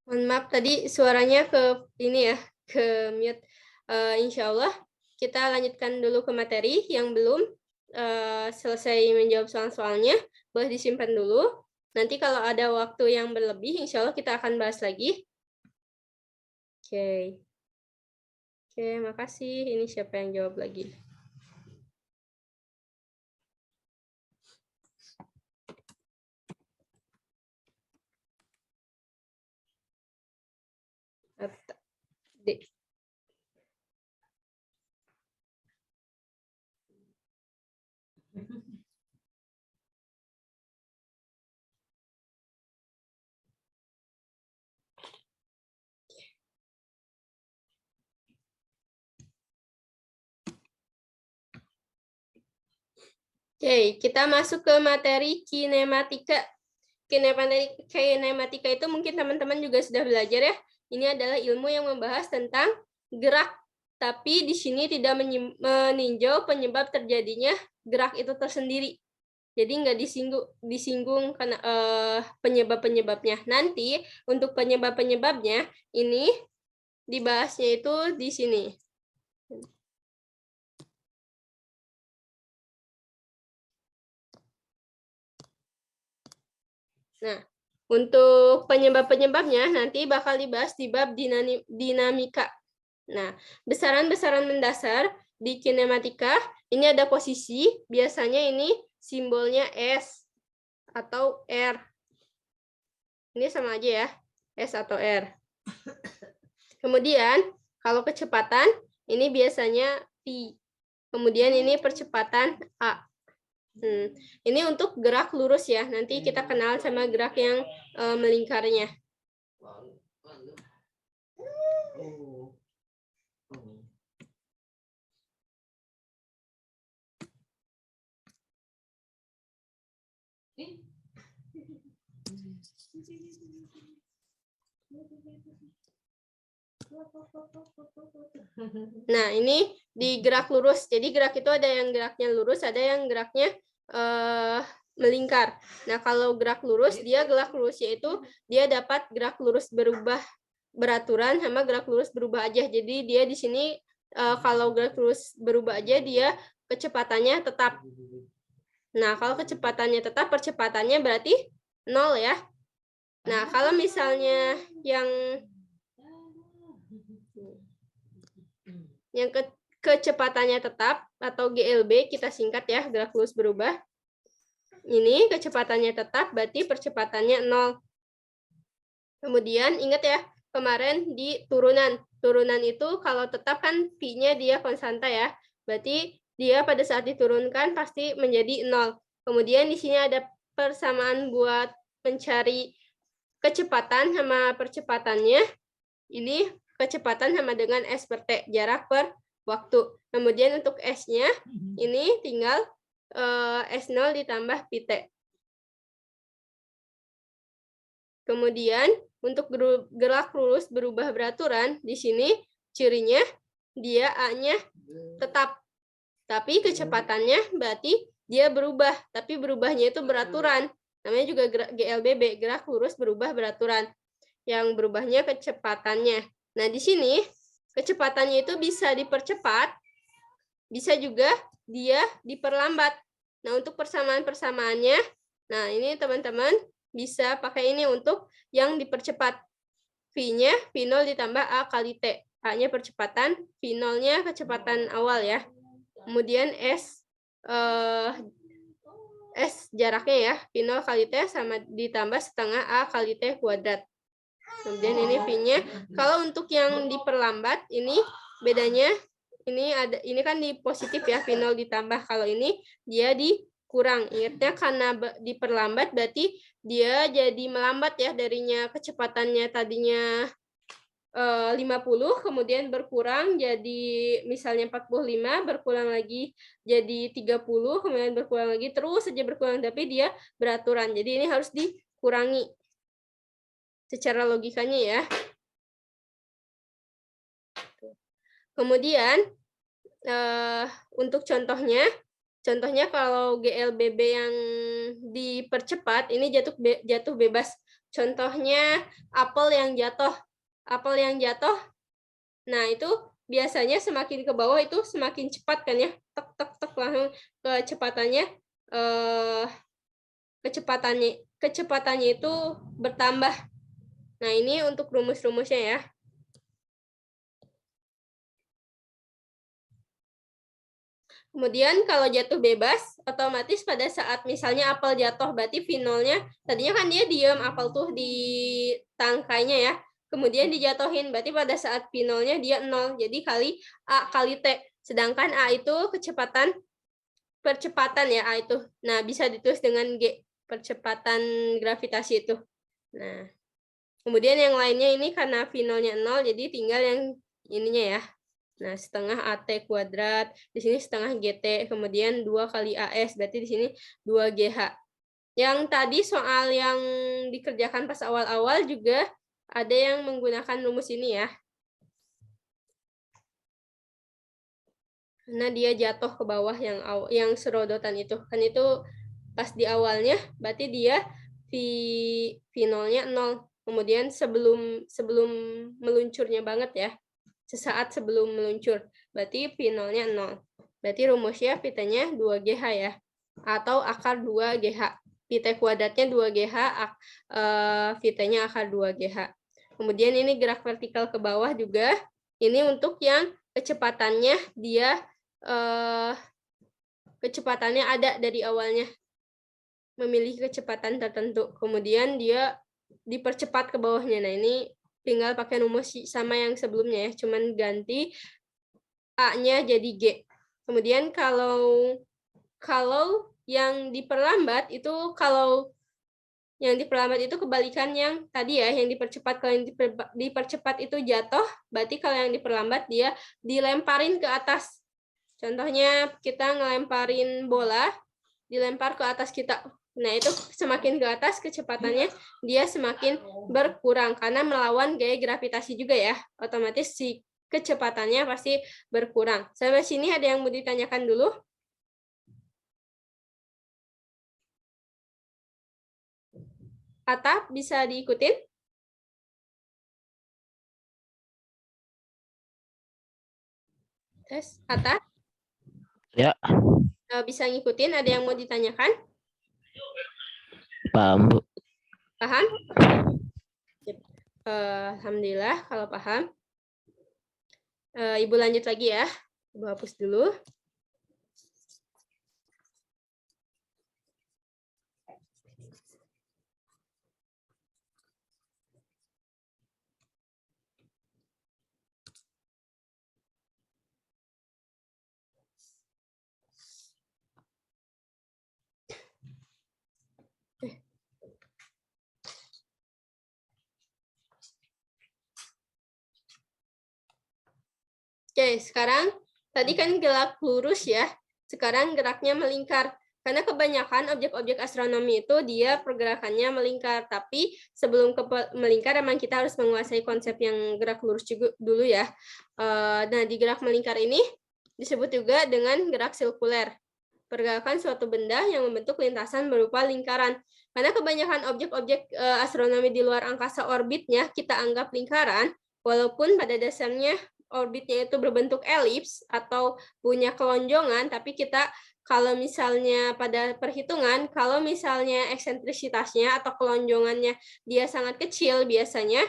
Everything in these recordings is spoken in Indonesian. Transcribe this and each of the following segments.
Mohon maaf tadi suaranya ke ini ya, ke mute. Insya Allah kita lanjutkan dulu ke materi yang belum selesai menjawab soal-soalnya, boleh disimpan dulu. Nanti kalau ada waktu yang berlebih, insya Allah kita akan bahas lagi. Oke. Oke, makasih. Ini siapa yang jawab lagi? Oke, kita masuk ke materi kinematika. Kinematika itu mungkin teman-teman juga sudah belajar ya. Ini adalah ilmu yang membahas tentang gerak, tapi di sini tidak meninjau penyebab terjadinya gerak itu tersendiri. Jadi nggak disinggung karena penyebab-penyebabnya. Nanti untuk penyebab-penyebabnya ini dibahasnya itu di sini. Nah, untuk penyebab-penyebabnya nanti bakal dibahas di bab dinamika. Nah, besaran-besaran mendasar di kinematika, ini ada posisi, biasanya ini simbolnya S atau R. Ini sama aja ya, S atau R. Kemudian, kalau kecepatan, ini biasanya V. Kemudian ini percepatan A. Ini untuk gerak lurus ya. Nanti kita kenal sama gerak yang melingkarnya. Nah, ini di gerak lurus. Jadi gerak itu ada yang geraknya lurus, ada yang geraknya melingkar. Nah, kalau gerak lurus, gerak lurus yaitu dia dapat gerak lurus berubah beraturan sama gerak lurus berubah aja. Jadi dia di sini kalau gerak lurus berubah aja dia kecepatannya tetap. Nah, kalau kecepatannya tetap, percepatannya berarti 0 ya. Nah, kalau misalnya yang kecepatannya tetap atau GLB, kita singkat ya, gerak lurus berubah. Ini kecepatannya tetap, berarti percepatannya 0. Kemudian ingat ya, kemarin di turunan. Turunan itu kalau tetap kan V-nya dia konstanta ya. Berarti dia pada saat diturunkan pasti menjadi 0. Kemudian di sini ada persamaan buat mencari kecepatan sama percepatannya. Ini kecepatan sama dengan S per T, jarak per waktu. Kemudian untuk S-nya, ini tinggal S0 ditambah PT. Kemudian untuk gerak lurus berubah beraturan, di sini cirinya dia A-nya tetap. Tapi kecepatannya berarti dia berubah, tapi berubahnya itu beraturan. Namanya juga GLBB, gerak lurus berubah beraturan. Yang berubahnya kecepatannya. Nah, di sini kecepatannya itu bisa dipercepat, bisa juga dia diperlambat. Nah, untuk persamaan-persamaannya, nah ini teman-teman bisa pakai ini untuk yang dipercepat. V-nya V0 ditambah A kali T. A-nya percepatan, V0-nya kecepatan awal ya. Kemudian S jaraknya ya, V0 kali T sama ditambah setengah A kali T kuadrat. Kemudian ini V-nya. Kalau untuk yang diperlambat, ini bedanya, ini kan di positif ya, V0 ditambah. Kalau ini dia dikurang. Ingatnya karena diperlambat berarti dia jadi melambat ya, darinya kecepatannya tadinya 50, kemudian berkurang jadi misalnya 45, berkurang lagi jadi 30, kemudian berkurang lagi, terus saja berkurang, tapi dia beraturan. Jadi ini harus dikurangi secara logikanya ya. Kemudian untuk contohnya kalau GLBB yang dipercepat ini jatuh bebas. Contohnya apel yang jatuh. Apel yang jatuh, nah itu biasanya semakin ke bawah itu semakin cepat kan ya. Tek tek tek langsung kecepatannya itu bertambah. Nah, ini untuk rumus-rumusnya ya. Kemudian kalau jatuh bebas, otomatis pada saat misalnya apel jatuh, berarti V0-nya, tadinya kan dia diam apel tuh di tangkainya ya. Kemudian dijatuhin, berarti pada saat V0-nya dia 0. Jadi kali A kali T. Sedangkan A itu percepatan ya, A itu. Nah, bisa ditulis dengan G, percepatan gravitasi itu. Nah, kemudian yang lainnya ini karena V0-nya 0, jadi tinggal yang ininya ya. Nah, setengah AT kuadrat, di sini setengah GT, kemudian 2 kali AS, berarti di sini 2 GH. Yang tadi soal yang dikerjakan pas awal-awal juga ada yang menggunakan rumus ini ya. Karena dia jatuh ke bawah yang serodotan itu. Kan itu pas di awalnya, berarti dia V0-nya 0. Kemudian sebelum meluncurnya banget ya. Sesaat sebelum meluncur. Berarti V0-nya 0. Berarti rumusnya Vt-nya 2GH ya. Atau akar 2GH. Vt kuadratnya 2GH, Vt-nya akar 2GH. Kemudian ini gerak vertikal ke bawah juga. Ini untuk yang kecepatannya kecepatannya ada dari awalnya. Memilih kecepatan tertentu. Kemudian dia dipercepat ke bawahnya. Nah, ini tinggal pakai rumus sama yang sebelumnya ya, cuman ganti A-nya jadi G. Kemudian kalau yang diperlambat itu kebalikan yang tadi ya, yang dipercepat. Kalau yang dipercepat itu jatuh, berarti kalau yang diperlambat dia dilemparin ke atas. Contohnya kita ngelemparin bola, dilempar ke atas kita. Nah, itu semakin ke atas kecepatannya dia semakin berkurang karena melawan gaya gravitasi juga ya. Otomatis si kecepatannya pasti berkurang. Sampai sini ada yang mau ditanyakan dulu? Atap bisa diikutin? Tes, Atap? Ya. Bisa ngikutin, ada yang mau ditanyakan? Paham, Bu. Paham? Alhamdulillah kalau paham. Ibu lanjut lagi ya. Ibu hapus dulu. Oke, sekarang tadi kan gerak lurus ya. Sekarang geraknya melingkar. Karena kebanyakan objek-objek astronomi itu dia pergerakannya melingkar. Tapi sebelum melingkar memang kita harus menguasai konsep yang gerak lurus juga dulu ya. Nah, di gerak melingkar ini disebut juga dengan gerak sirkuler. Pergerakan suatu benda yang membentuk lintasan berupa lingkaran. Karena kebanyakan objek-objek astronomi di luar angkasa orbitnya kita anggap lingkaran, walaupun pada dasarnya orbitnya itu berbentuk elips atau punya kelonjongan, tapi kita kalau misalnya pada perhitungan, kalau misalnya eksentrisitasnya atau kelonjongannya dia sangat kecil, biasanya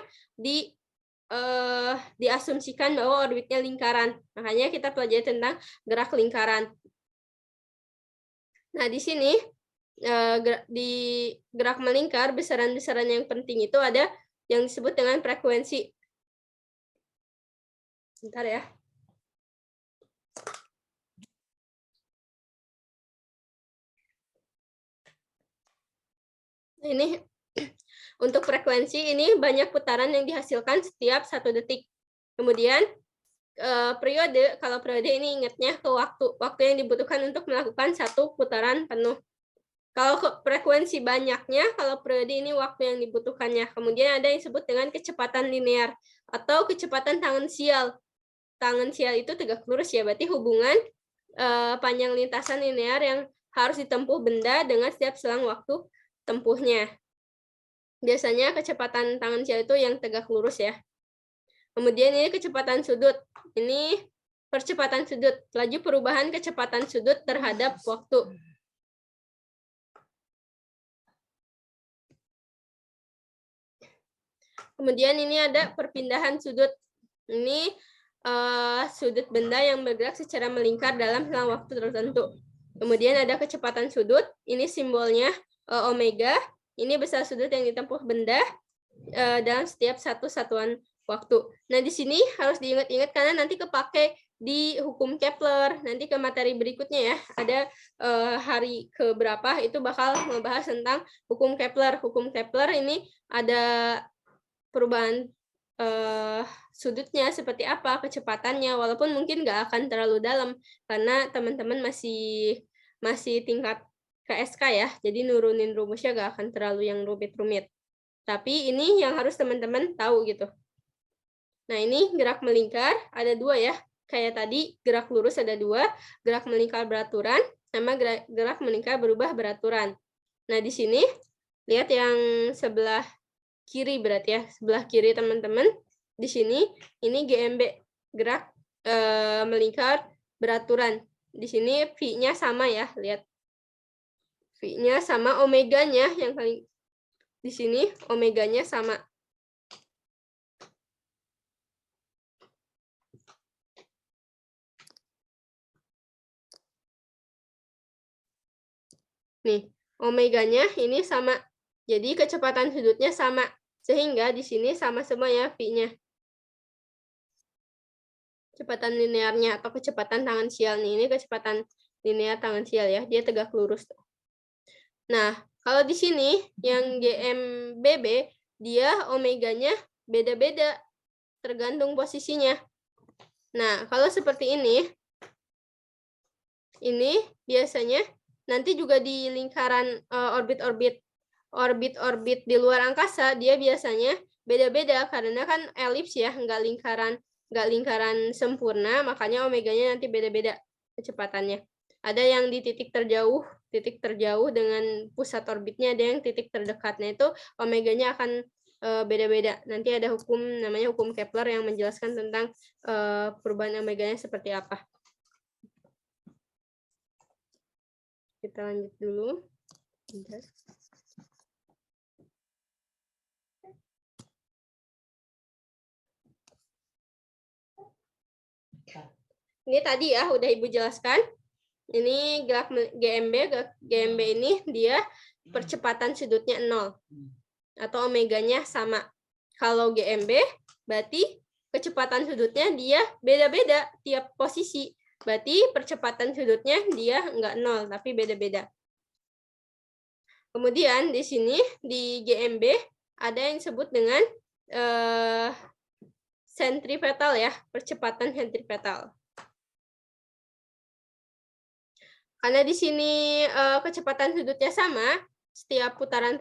diasumsikan bahwa orbitnya lingkaran. Makanya kita pelajari tentang gerak lingkaran. Nah, di sini di gerak melingkar, besaran-besaran yang penting itu ada yang disebut dengan frekuensi. Bentar ya. Ini untuk frekuensi ini banyak putaran yang dihasilkan setiap 1 detik. Kemudian periode, kalau periode ini ingatnya ke waktu yang dibutuhkan untuk melakukan 1 putaran penuh. Kalau frekuensi banyaknya, kalau periode ini waktu yang dibutuhkannya. Kemudian ada yang disebut dengan kecepatan linear atau kecepatan tangensial. Tangensial itu tegak lurus ya, berarti hubungan panjang lintasan linear yang harus ditempuh benda dengan setiap selang waktu tempuhnya. Biasanya kecepatan tangan sial itu yang tegak lurus ya. Kemudian ini kecepatan sudut. Ini percepatan sudut, laju perubahan kecepatan sudut terhadap waktu. Kemudian ini ada perpindahan sudut. Ini sudut benda yang bergerak secara melingkar dalam selang waktu tertentu. Kemudian ada kecepatan sudut. Ini simbolnya omega. Ini besar sudut yang ditempuh benda dalam setiap satu satuan waktu. Nah, di sini harus diingat-ingat karena nanti kepake di hukum Kepler. Nanti ke materi berikutnya ya, ada hari keberapa itu bakal membahas tentang hukum Kepler. Hukum Kepler ini ada perubahan sudutnya seperti apa, kecepatannya, walaupun mungkin nggak akan terlalu dalam karena teman-teman masih tingkat KSK ya, jadi nurunin rumusnya nggak akan terlalu yang rumit-rumit. Tapi ini yang harus teman-teman tahu gitu. Nah, ini gerak melingkar ada 2 ya. Kayak tadi gerak lurus ada 2, gerak melingkar beraturan sama gerak melingkar berubah beraturan. Nah, di sini lihat yang sebelah kiri berarti ya, sebelah kiri teman-teman. Di sini ini GMB, gerak melingkar beraturan. Di sini V-nya sama ya, lihat. V-nya sama, omeganya yang paling di sini omeganya sama. Nih, omeganya ini sama. Jadi kecepatan sudutnya sama. Sehingga di sini sama semua ya V-nya. Kecepatan linearnya atau kecepatan tangan sial nih. Ini kecepatan linear tangan sial ya. Dia tegak lurus. Nah, kalau di sini yang GMBB dia omeganya beda-beda tergantung posisinya. Nah, kalau seperti ini biasanya nanti juga di lingkaran orbit-orbit di luar angkasa dia biasanya beda-beda karena kan elips ya, nggak lingkaran sempurna, makanya omeganya nanti beda-beda kecepatannya. Ada yang di titik terjauh dengan pusat orbitnya, ada yang titik terdekatnya itu omeganya akan beda-beda. Nanti ada hukum namanya hukum Kepler yang menjelaskan tentang perubahan omeganya seperti apa. Kita lanjut dulu. Bentar. Ini tadi ya udah Ibu jelaskan. Ini gerak GMB ini dia percepatan sudutnya 0 atau omeganya sama. Kalau GMB berarti kecepatan sudutnya dia beda-beda tiap posisi. Berarti percepatan sudutnya dia enggak 0 tapi beda-beda. Kemudian di sini di GMB ada yang disebut dengan sentripetal ya, percepatan sentripetal. Karena di sini kecepatan sudutnya sama, setiap putaran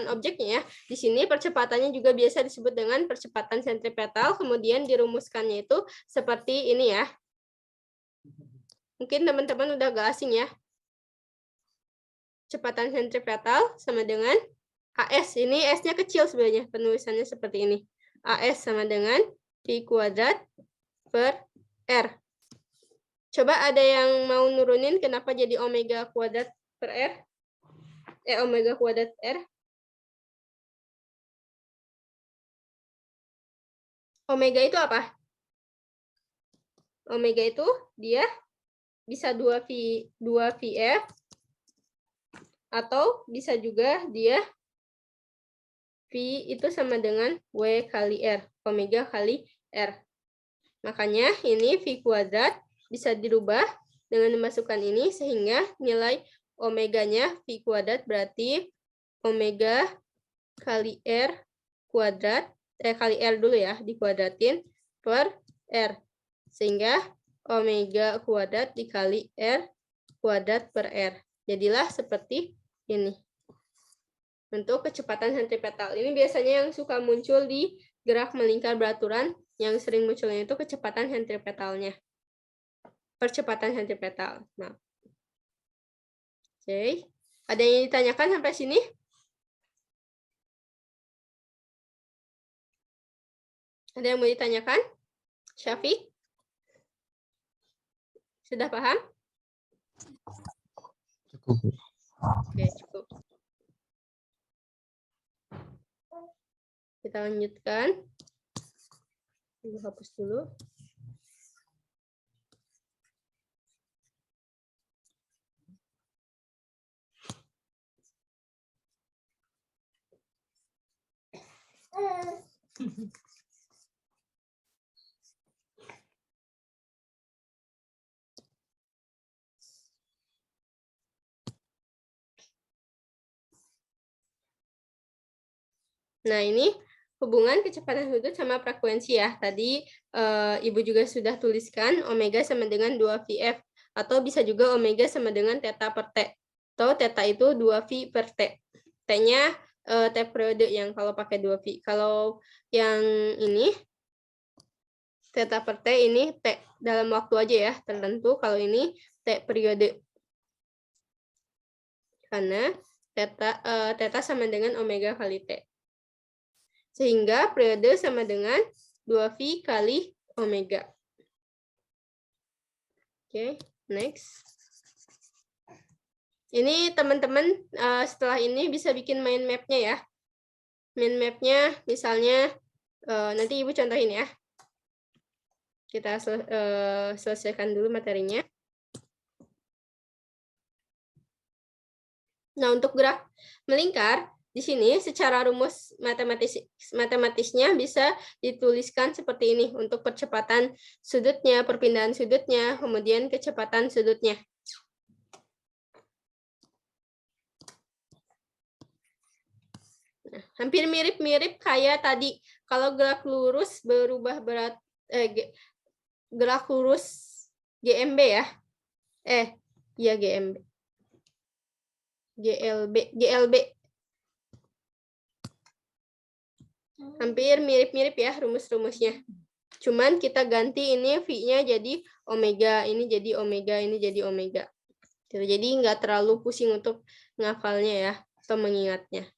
objeknya ya, di sini percepatannya juga biasa disebut dengan percepatan sentripetal, kemudian dirumuskannya itu seperti ini ya. Mungkin teman-teman udah gak asing ya. Kecepatan sentripetal sama dengan AS, ini S-nya kecil sebenarnya, penulisannya seperti ini. AS sama dengan V kuadrat per R. Coba ada yang mau nurunin kenapa jadi omega kuadrat per R? Omega kuadrat R. Omega itu apa? Omega itu dia bisa 2VF atau bisa juga dia V itu sama dengan W kali R. Omega kali R. Makanya ini V kuadrat bisa dirubah dengan memasukkan ini sehingga nilai omeganya V kuadrat berarti omega kali R kuadrat, kali R dulu ya, dikuadratin per R. Sehingga omega kuadrat dikali R kuadrat per R. Jadilah seperti ini. Untuk kecepatan sentripetal. Ini biasanya yang suka muncul di gerak melingkar beraturan, yang sering munculnya itu kecepatan sentripetalnya. Percepatan sentripetal. Nah. Oke. Ada yang ditanyakan sampai sini? Ada yang mau ditanyakan? Syafiq? Sudah paham? Cukup. Oke, cukup. Kita lanjutkan. Hapus dulu. Nah, ini hubungan kecepatan sudut sama frekuensi ya. Tadi Ibu juga sudah tuliskan omega sama dengan 2VF. Atau bisa juga omega sama dengan theta per T. Atau theta itu 2V per T. T-nya T periode yang kalau pakai 2V. Kalau yang ini, theta per T ini T dalam waktu aja ya, tertentu. Kalau ini T periode. Karena theta sama dengan omega kali T. Sehingga periode sama dengan 2V kali omega. Oke, next. Ini teman-teman setelah ini bisa bikin mind map-nya ya. Mind map-nya misalnya, nanti Ibu contohin ya. Kita selesaikan dulu materinya. Nah, untuk gerak melingkar, di sini secara rumus matematisnya bisa dituliskan seperti ini untuk percepatan sudutnya, perpindahan sudutnya, kemudian kecepatan sudutnya. Nah, hampir mirip-mirip kayak tadi. Kalau gerak lurus berubah berat, gerak lurus GMB ya. Iya GMB. GLB. Hampir mirip-mirip ya rumus-rumusnya. Cuman kita ganti ini V-nya jadi omega, ini jadi omega, ini jadi omega. Jadi nggak terlalu pusing untuk ngafalnya ya, atau mengingatnya.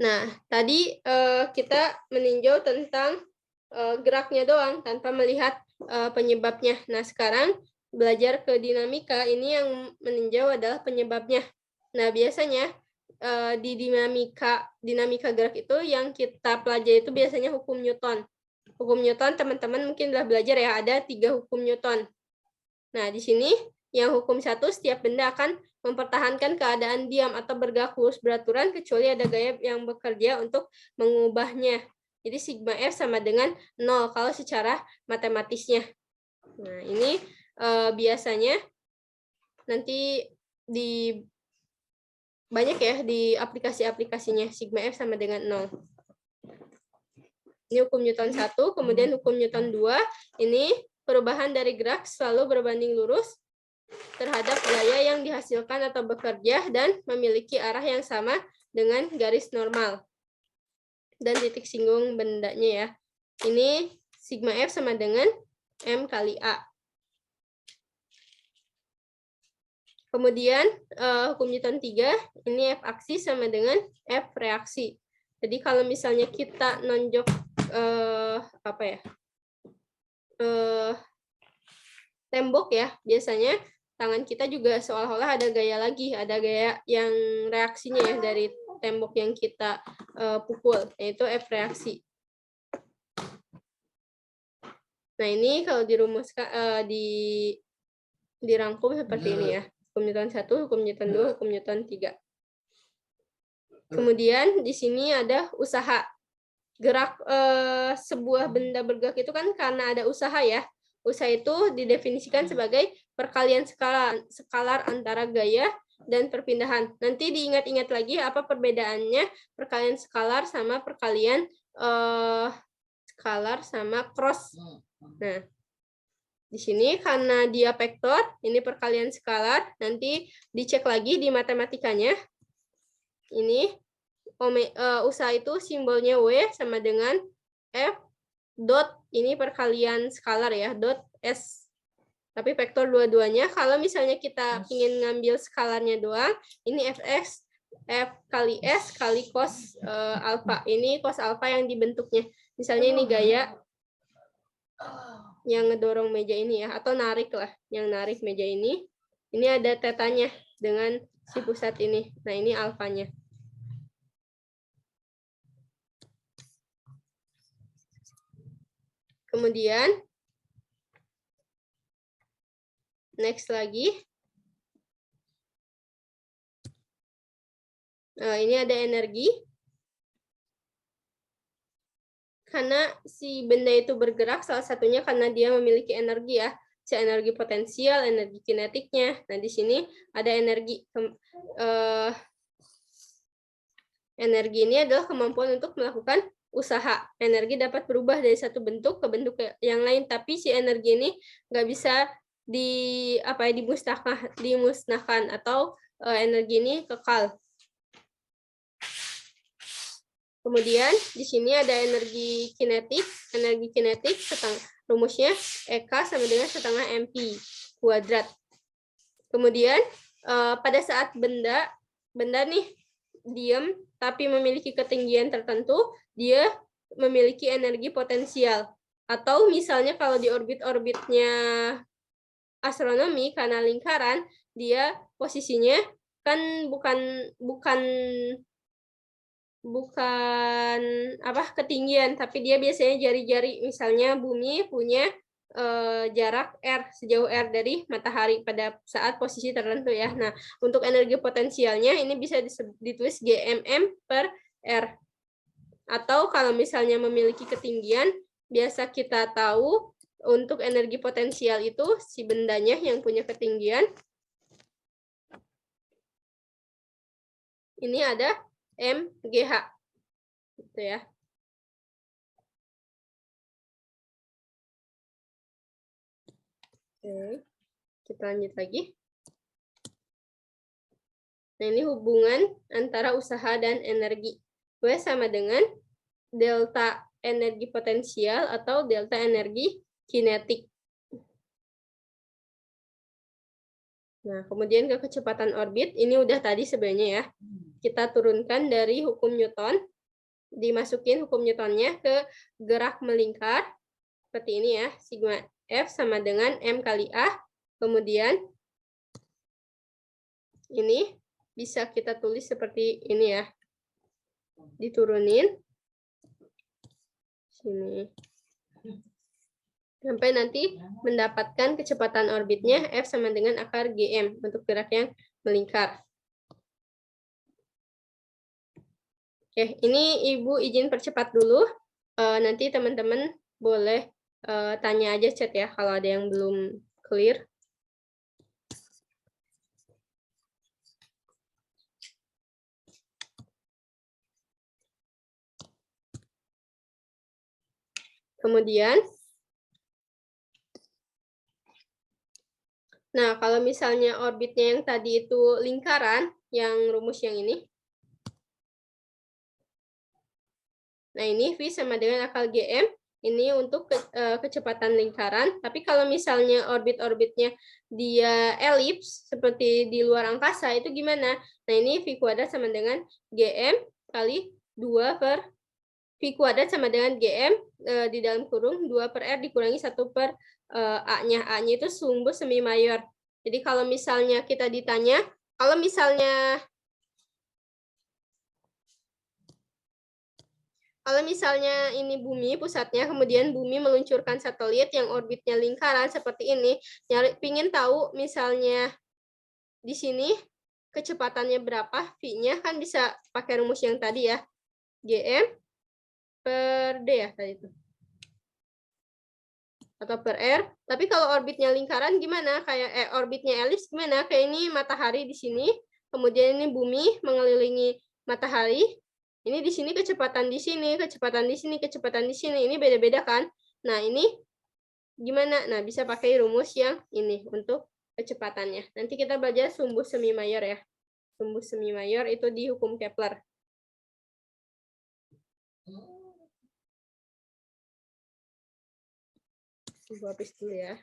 Nah, tadi kita meninjau tentang geraknya doang, tanpa melihat penyebabnya. Nah, sekarang belajar ke dinamika, ini yang meninjau adalah penyebabnya. Nah, biasanya di dinamika gerak itu yang kita pelajari itu biasanya hukum Newton. Hukum Newton teman-teman mungkin sudah belajar ya, ada 3 hukum Newton. Nah, di sini yang hukum 1, setiap benda akan mempertahankan keadaan diam atau bergerak lurus beraturan kecuali ada gaya yang bekerja untuk mengubahnya. Jadi sigma F sama dengan 0 kalau secara matematisnya. Nah, ini biasanya nanti di banyak ya di aplikasi-aplikasinya, sigma F sama dengan 0. Ini hukum Newton 1, kemudian hukum Newton 2, ini perubahan dari gerak selalu berbanding lurus terhadap gaya yang dihasilkan atau bekerja dan memiliki arah yang sama dengan garis normal dan titik singgung bendanya ya. Ini sigma F sama dengan M kali A. Kemudian hukum Newton 3, ini F aksi sama dengan F reaksi. Jadi kalau misalnya kita nonjok tembok ya, biasanya tangan kita juga seolah-olah ada gaya lagi, ada gaya yang reaksinya ya dari tembok yang kita pukul, yaitu F reaksi. Nah, ini kalau dirumuskan dirangkum seperti ini ya. Hukum Newton 1, hukum Newton 2, hukum Newton 3. Kemudian di sini ada usaha. Gerak sebuah benda bergerak itu kan karena ada usaha ya. Usaha itu didefinisikan sebagai perkalian skalar antara gaya dan perpindahan. Nanti diingat-ingat lagi apa perbedaannya perkalian skalar sama perkalian skalar sama cross. Nah, di sini karena dia vektor, ini perkalian skalar, nanti dicek lagi di matematikanya. Ini usaha itu simbolnya W sama dengan F dot, ini perkalian skalar ya, dot S Tapi vektor dua-duanya, kalau misalnya kita ingin ngambil skalarnya doang, ini Fx, F kali S kali cos alfa. Ini cos alfa yang dibentuknya. Misalnya ini gaya yang ngedorong meja ini ya, atau narik lah, yang narik meja ini. Ini ada tetanya dengan si pusat ini. Nah, ini alfanya. Kemudian, next lagi. Ini ada energi. Karena si benda itu bergerak, salah satunya karena dia memiliki energi ya. Si energi potensial, energi kinetiknya. Nah, di sini ada energi. Energi ini adalah kemampuan untuk melakukan usaha. Energi dapat berubah dari satu bentuk ke bentuk yang lain, tapi si energi ini nggak bisa dimusnahkan atau energi ini kekal. Kemudian di sini ada energi kinetik. Energi kinetik rumusnya EK sama dengan setengah MP kuadrat. Kemudian pada saat benda nih diam tapi memiliki ketinggian tertentu, dia memiliki energi potensial. Atau misalnya kalau di orbit-orbitnya astronomi karena lingkaran, dia posisinya kan bukan ketinggian, tapi dia biasanya jari-jari. Misalnya bumi punya jarak R, sejauh R dari matahari pada saat posisi tertentu ya. Nah, untuk energi potensialnya ini bisa ditulis GMM per R. Atau kalau misalnya memiliki ketinggian, biasa kita tahu untuk energi potensial itu si bendanya yang punya ketinggian. Ini ada MGH. Gitu ya. Oke, kita lanjut lagi. Nah, ini hubungan antara usaha dan energi. W sama dengan delta energi potensial atau delta energi kinetik. Nah, kemudian ke kecepatan orbit, ini udah tadi sebenarnya ya. Kita turunkan dari hukum Newton, dimasukin hukum Newtonnya ke gerak melingkar, seperti ini ya, sigma F sama dengan M kali A, kemudian ini bisa kita tulis seperti ini ya, diturunin, sini, sampai nanti mendapatkan kecepatan orbitnya F sama dengan akar GM untuk gerak yang melingkar. Oke, ini Ibu izin percepat dulu. Nanti teman-teman boleh tanya aja chat ya kalau ada yang belum clear. Kemudian, nah kalau misalnya orbitnya yang tadi itu lingkaran, yang rumus yang ini. Nah ini V sama dengan akar GM. Ini untuk kecepatan lingkaran. Tapi kalau misalnya orbit-orbitnya dia elips, seperti di luar angkasa, itu gimana? Nah ini V kuadrat sama dengan GM kali 2 per V kuadrat sama dengan GM di dalam kurung 2 per R dikurangi 1 per A-nya. A-nya itu sumbu semi mayor. Jadi kalau misalnya kita ditanya, kalau misalnya ini bumi pusatnya, kemudian bumi meluncurkan satelit yang orbitnya lingkaran seperti ini, pingin tahu misalnya di sini kecepatannya berapa, V-nya kan bisa pakai rumus yang tadi ya, GM per D ya tadi itu. Atau per R. Tapi kalau orbitnya lingkaran gimana? Kayak orbitnya elips gimana? Kayak ini matahari di sini, kemudian ini bumi mengelilingi matahari. Ini di sini kecepatan di sini, kecepatan di sini, kecepatan di sini. Ini beda-beda kan? Nah, ini gimana? Nah, bisa pakai rumus yang ini untuk kecepatannya. Nanti kita belajar sumbu semi mayor ya. Sumbu semi mayor itu di hukum Kepler. Gua habis dulu ya.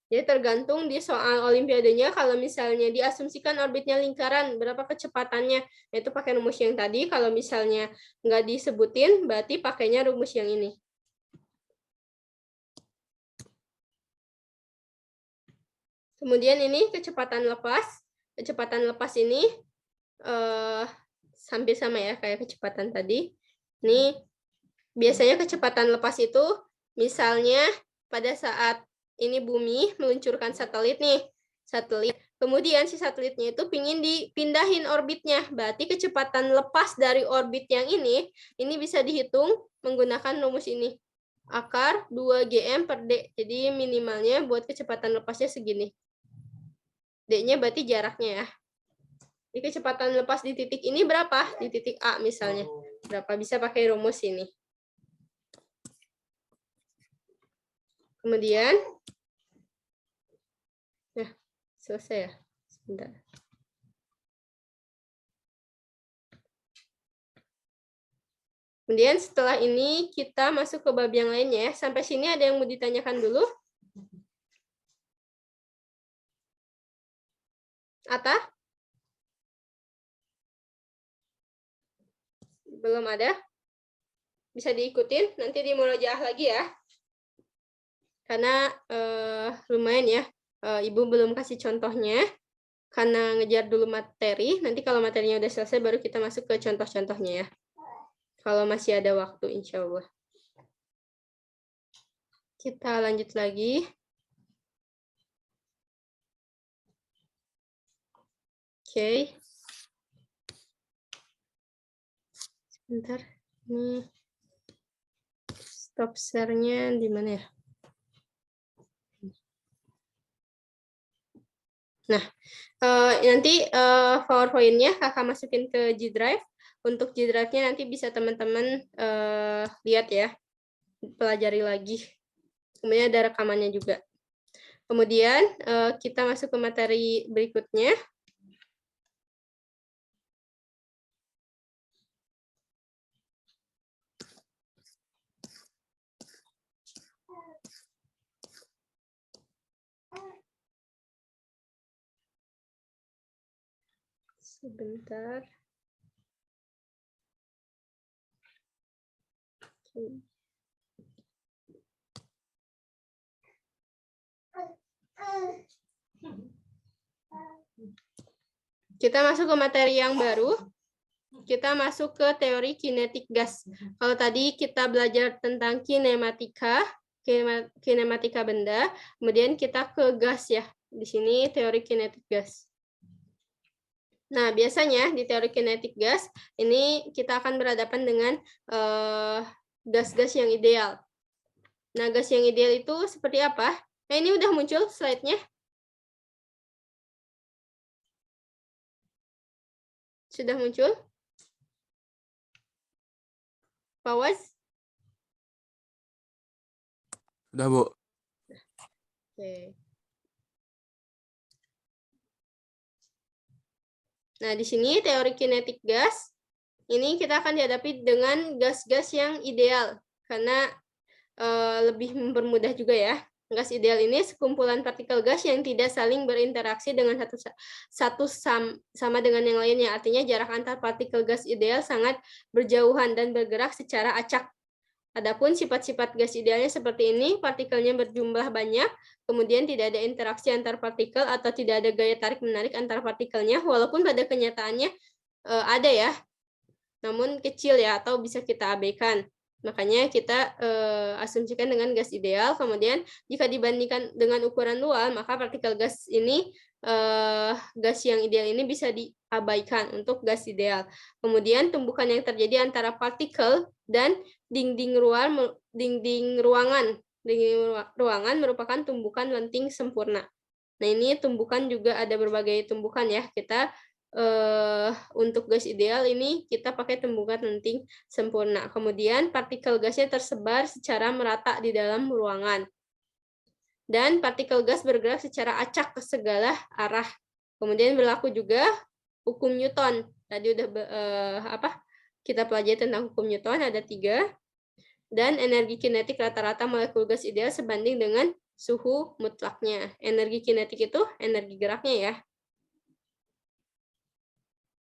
Jadi tergantung di soal olimpiadenya, kalau misalnya diasumsikan orbitnya lingkaran, berapa kecepatannya, itu pakai rumus yang tadi. Kalau misalnya nggak disebutin, berarti pakainya rumus yang ini. Kemudian ini kecepatan lepas. Kecepatan lepas ini hampir sama ya kayak kecepatan tadi. Ini biasanya kecepatan lepas itu misalnya pada saat ini bumi meluncurkan satelit nih. Satelit. Kemudian si satelitnya itu pingin dipindahin orbitnya. Berarti kecepatan lepas dari orbit yang ini bisa dihitung menggunakan rumus ini. Akar 2 GM per D. Jadi minimalnya buat kecepatan lepasnya segini. D-nya berarti jaraknya ya. Jadi kecepatan lepas di titik ini berapa? Di titik A misalnya. Berapa? Bisa pakai rumus ini. Kemudian, nah, selesai ya. Sebentar. Kemudian setelah ini kita masuk ke bab yang lainnya. Sampai sini ada yang mau ditanyakan dulu? Atta? Belum ada? Bisa diikutin, nanti di murojaah lagi ya. Karena lumayan ya, Ibu belum kasih contohnya. Karena ngejar dulu materi, nanti kalau materinya udah selesai baru kita masuk ke contoh-contohnya ya. Kalau masih ada waktu, insya Allah. Kita lanjut lagi. Oke. Sebentar. Ini stop share-nya di mana ya? Nah, nanti PowerPoint-nya kakak masukin ke G Drive. Untuk G Drive-nya nanti bisa teman-teman lihat ya, pelajari lagi. Kemudian ada rekamannya juga. Kemudian kita masuk ke materi berikutnya. Sebentar. Kita masuk ke materi yang baru. Kita masuk ke teori kinetik gas. Kalau tadi kita belajar tentang kinematika benda, kemudian kita ke gas ya. Di sini teori kinetik gas. Nah, biasanya di teori kinetik gas, ini kita akan berhadapan dengan gas-gas yang ideal. Nah, gas yang ideal itu seperti apa? Nah, ini udah muncul slide-nya. Sudah muncul? Fawaz? Sudah, Bu. Oke. Nah, di sini teori kinetik gas, ini kita akan dihadapi dengan gas-gas yang ideal, karena lebih mempermudah juga ya. Gas ideal ini sekumpulan partikel gas yang tidak saling berinteraksi dengan sama dengan yang lainnya. Artinya jarak antar partikel gas ideal sangat berjauhan dan bergerak secara acak. Adapun sifat-sifat gas idealnya seperti ini, partikelnya berjumlah banyak, kemudian tidak ada interaksi antar partikel atau tidak ada gaya tarik-menarik antar partikelnya, walaupun pada kenyataannya ada ya, namun kecil ya, atau bisa kita abaikan. Makanya kita asumsikan dengan gas ideal, kemudian jika dibandingkan dengan ukuran luar, maka partikel gas ini, gas yang ideal ini bisa diabaikan untuk gas ideal. Kemudian tumbukan yang terjadi antara partikel dan dinding ruangan merupakan tumbukan lenting sempurna. Nah, ini tumbukan juga ada berbagai tumbukan ya. Kita untuk gas ideal ini kita pakai tumbukan lenting sempurna. Kemudian partikel gasnya tersebar secara merata di dalam ruangan. Dan partikel gas bergerak secara acak ke segala arah. Kemudian berlaku juga hukum Newton. Tadi udah kita pelajari tentang hukum Newton, ada 3. Dan energi kinetik rata-rata molekul gas ideal sebanding dengan suhu mutlaknya. Energi kinetik itu energi geraknya ya.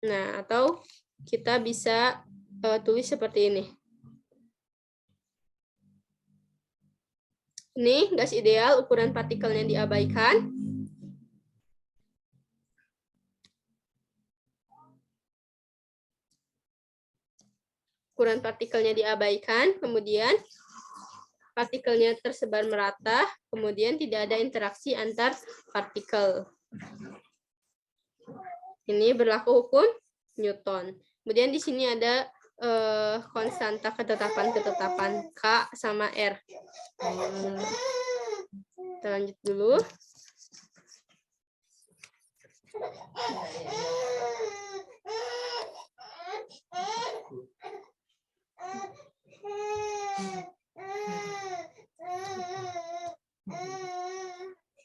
Nah, atau kita bisa tulis seperti ini. Ini gas ideal, ukuran partikelnya diabaikan. Ukuran partikelnya diabaikan, kemudian partikelnya tersebar merata, kemudian tidak ada interaksi antar partikel. Ini berlaku hukum Newton. Kemudian di sini ada konstanta ketetapan K sama R. Kita lanjut dulu.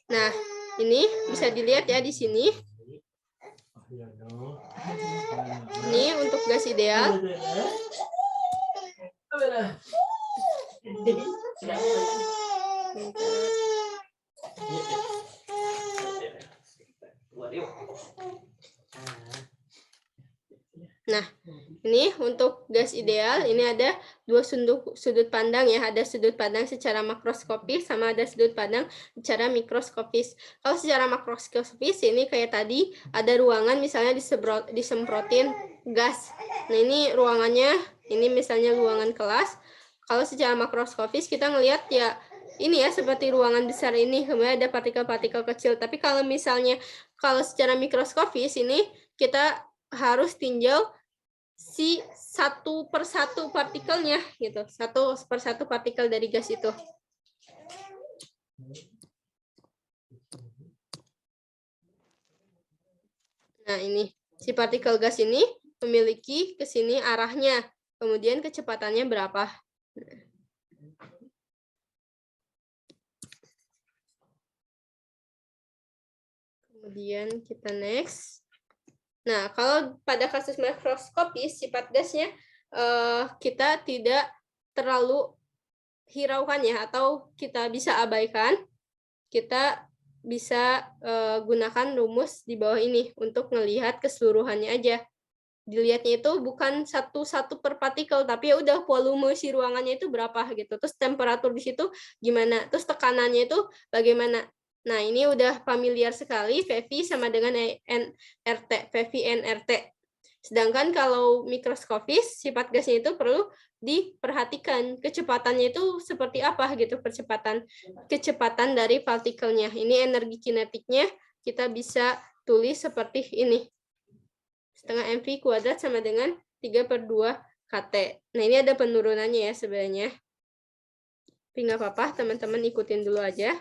Nah, ini bisa dilihat ya di sini. Ini untuk gas ideal. Nah, ini untuk gas ideal, ini ada dua sudut pandang ya, ada sudut pandang secara makroskopis sama ada sudut pandang secara mikroskopis. Kalau secara makroskopis ini kayak tadi ada ruangan misalnya disemprotin gas. Nah, ini ruangannya, ini misalnya ruangan kelas. Kalau secara makroskopis kita ngelihat ya ini ya seperti ruangan besar ini, kemudian ada partikel-partikel kecil. Tapi kalau misalnya kalau secara mikroskopis ini kita harus tinjau si satu persatu partikelnya gitu, satu persatu partikel dari gas itu. Nah, ini si partikel gas ini memiliki ke sini arahnya, kemudian kecepatannya berapa. Kemudian kita next. Nah, kalau pada kasus makroskopis, sifat gasnya kita tidak terlalu hiraukan ya, atau kita bisa abaikan. Kita bisa gunakan rumus di bawah ini untuk melihat keseluruhannya aja. Dilihatnya itu bukan satu-satu per partikel, tapi ya udah volume si ruangannya itu berapa gitu. Terus temperatur di situ gimana, terus tekanannya itu bagaimana. Nah, ini udah familiar sekali, VV sama dengan NRT, VV NRT. Sedangkan kalau mikroskopis, sifat gasnya itu perlu diperhatikan kecepatannya itu seperti apa gitu, kecepatan dari partikelnya. Ini energi kinetiknya kita bisa tulis seperti ini. Setengah mv kuadrat sama dengan 3/2 kT. Nah, ini ada penurunannya ya sebenarnya. Tapi nggak apa-apa, teman-teman ikutin dulu aja.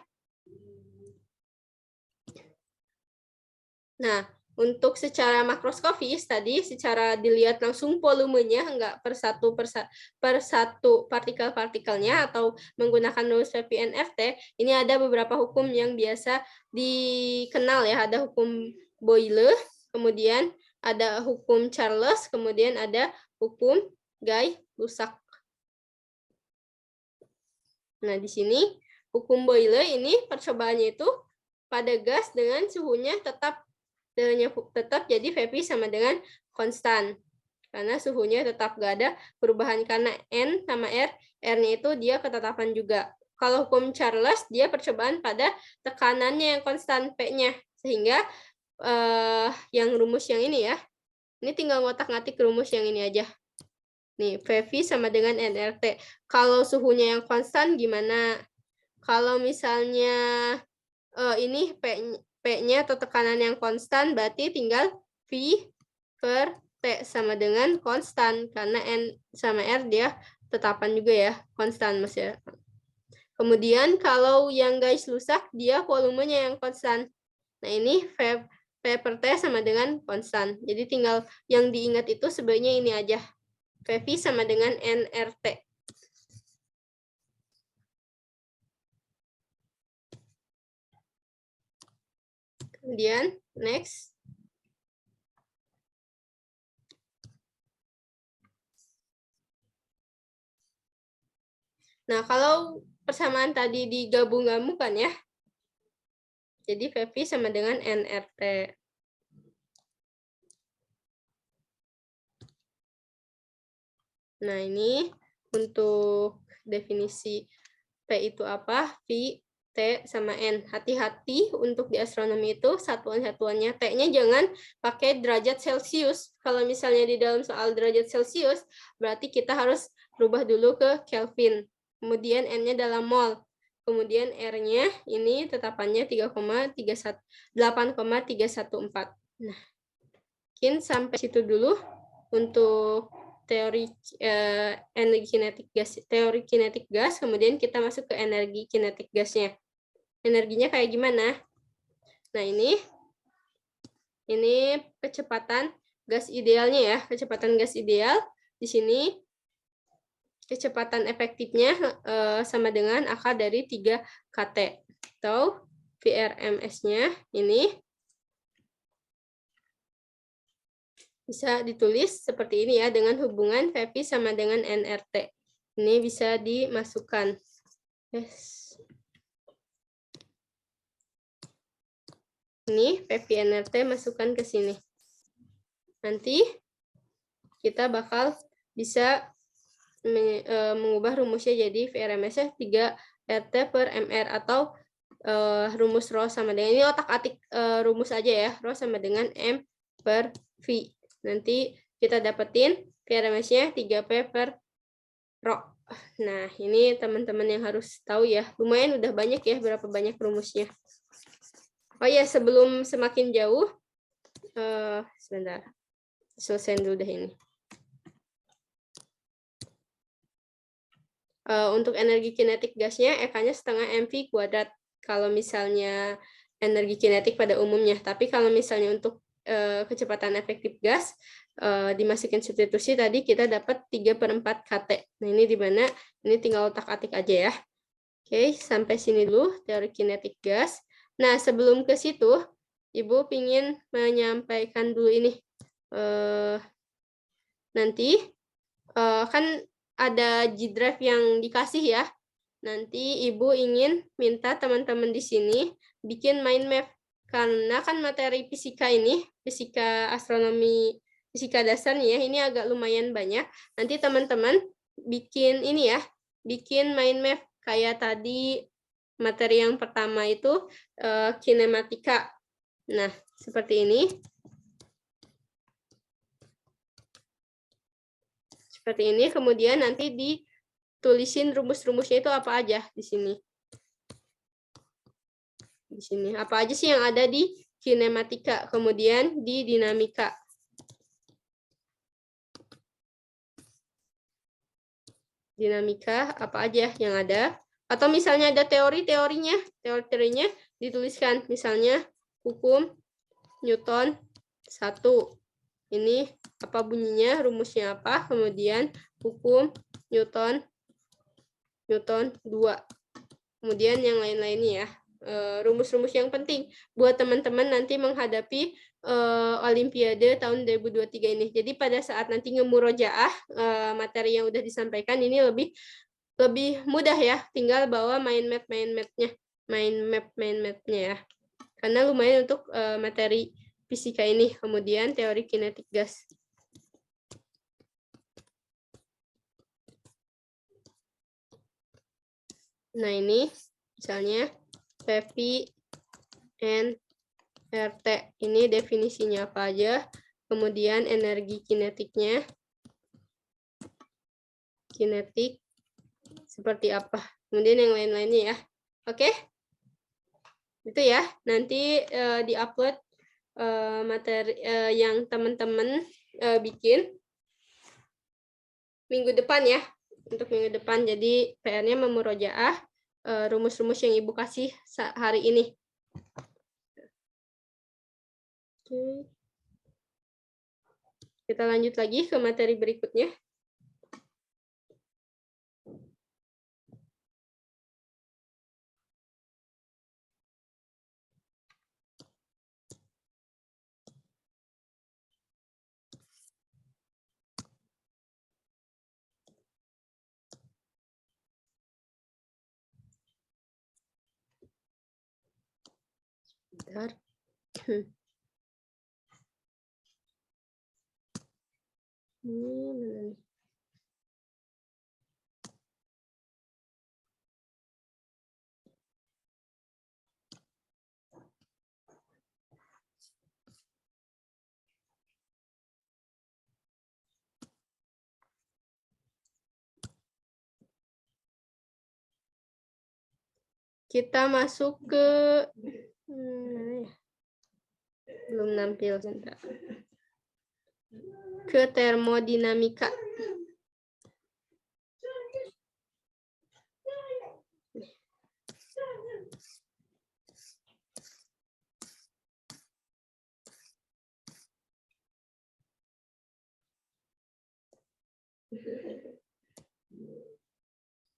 Nah, untuk secara makroskopis tadi, secara dilihat langsung volumenya, enggak per satu partikel-partikelnya atau menggunakan rumus VPNFT, ini ada beberapa hukum yang biasa dikenal ya. Ada hukum Boyle, kemudian ada hukum Charles, kemudian ada hukum Gay-Lussac. Nah, di sini hukum Boyle ini percobaannya itu pada gas dengan suhunya tetap jadi VP sama dengan konstan. Karena suhunya tetap nggak ada perubahan, karena N sama R, R-nya itu dia ketetapan juga. Kalau hukum Charles, dia percobaan pada tekanannya yang konstan P-nya. Sehingga yang rumus yang ini ya, ini tinggal ngotak-ngatik rumus yang ini aja. Nih, VV sama dengan NRT. Kalau suhunya yang konstan gimana? Kalau misalnya ini P-nya atau tekanan yang konstan, berarti tinggal V per T sama dengan konstan. Karena N sama R dia tetapan juga ya, konstan Mas ya. Kemudian kalau yang Gay-Lussac, dia volumenya yang konstan. Nah, ini V per T sama dengan konstan. Jadi tinggal yang diingat itu sebenarnya ini aja. VV sama dengan NRT. Kemudian, next. Nah, kalau persamaan tadi digabung-gabungkan ya. Jadi VV sama dengan nRT. Nah, ini untuk definisi P itu apa? V, T, sama N. Hati-hati untuk di astronomi itu satuan-satuannya. T-nya jangan pakai derajat Celcius. Kalau misalnya di dalam soal derajat Celcius, berarti kita harus rubah dulu ke Kelvin. Kemudian N-nya dalam mol. Kemudian R-nya ini tetapannya 8,314. Nah, mungkin sampai situ dulu untuk teori energi kinetik gas, teori kinetik gas, kemudian kita masuk ke energi kinetik gasnya. Energinya kayak gimana? Nah, ini kecepatan gas idealnya ya, kecepatan gas ideal. Di sini kecepatan efektifnya sama dengan akar dari 3 kT atau VRMS-nya ini bisa ditulis seperti ini ya, dengan hubungan VV sama dengan nRT. Ini bisa dimasukkan. Yes. Ini VV nRT masukkan ke sini. Nanti kita bakal bisa mengubah rumusnya jadi VRMS-nya 3 RT per MR atau rumus rho sama dengan, ini otak-atik rumus aja ya, rho sama dengan M per V. Nanti kita dapetin VRMS-nya 3P per rho. Nah, ini teman-teman yang harus tahu ya. Lumayan udah banyak ya, berapa banyak rumusnya. Oh ya, sebelum semakin jauh, sebentar. Selesai dulu deh ini. Untuk energi kinetik gasnya, EK-nya setengah MV kuadrat. Kalau misalnya energi kinetik pada umumnya. Tapi kalau misalnya untuk kecepatan efektif gas, dimasukin substitusi tadi kita dapat 3/4 kT. Nah, ini di mana? Ini tinggal otak-atik aja ya. Oke, sampai sini dulu teori kinetik gas. Nah, sebelum ke situ, Ibu ingin menyampaikan dulu ini. Nanti kan ada G-Drive yang dikasih ya. Nanti Ibu ingin minta teman-teman di sini bikin mind map. Karena kan materi fisika ini, fisika astronomi, fisika dasar nih ya, ini agak lumayan banyak. Nanti teman-teman bikin ini ya, bikin mind map. Kayak tadi materi yang pertama itu kinematika. Nah, seperti ini. Seperti ini, kemudian nanti ditulisin rumus-rumusnya itu apa aja di sini. Di sini, apa aja sih yang ada di kinematika, kemudian di dinamika. Dinamika, apa aja yang ada. Atau misalnya ada teori-teorinya, teori-teorinya dituliskan. Misalnya, hukum Newton 1. Ini apa bunyinya, rumusnya apa, kemudian hukum Newton 2. Kemudian yang lain-lainnya ya, rumus-rumus yang penting buat teman-teman nanti menghadapi Olimpiade tahun 2023 ini. Jadi pada saat nanti ngemurojaah materi yang udah disampaikan ini lebih mudah ya, tinggal bawa mind map-nya ya. Karena lumayan untuk materi fisika ini, kemudian teori kinetik gas. Nah, ini misalnya PV nRT. Ini definisinya apa aja. Kemudian energi kinetiknya. Kinetik seperti apa. Kemudian yang lain-lainnya ya. Oke? Itu ya. Nanti di-upload materi yang teman-teman bikin minggu depan ya. Untuk minggu depan, jadi PR-nya memurojaah rumus-rumus yang Ibu kasih hari ini. Oke. Kita lanjut lagi ke materi berikutnya. Bentar. Ini mana nih? Kita masuk ke belum nampil sebentar. Ke termodinamika.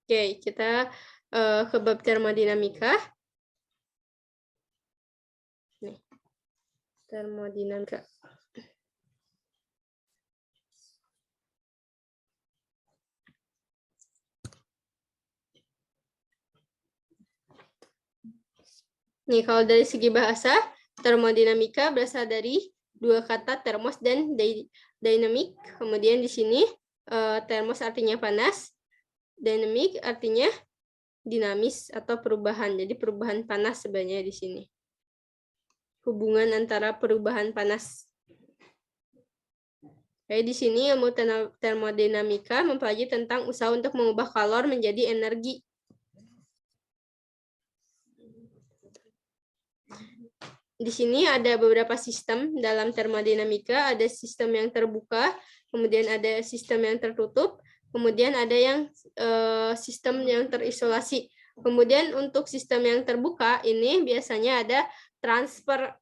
Oke, kita ke bab termodinamika. Nih. Termodinamika. Nih, kalau dari segi bahasa, termodinamika berasal dari dua kata termos dan dynamic. Kemudian di sini termos artinya panas, dynamic artinya dinamis atau perubahan. Jadi perubahan panas sebenarnya di sini. Hubungan antara perubahan panas. Jadi di sini ilmu termodinamika mempelajari tentang usaha untuk mengubah kalor menjadi energi. Di sini ada beberapa sistem dalam termodinamika, ada sistem yang terbuka, kemudian ada sistem yang tertutup, kemudian ada yang sistem yang terisolasi. Kemudian untuk sistem yang terbuka ini biasanya ada transfer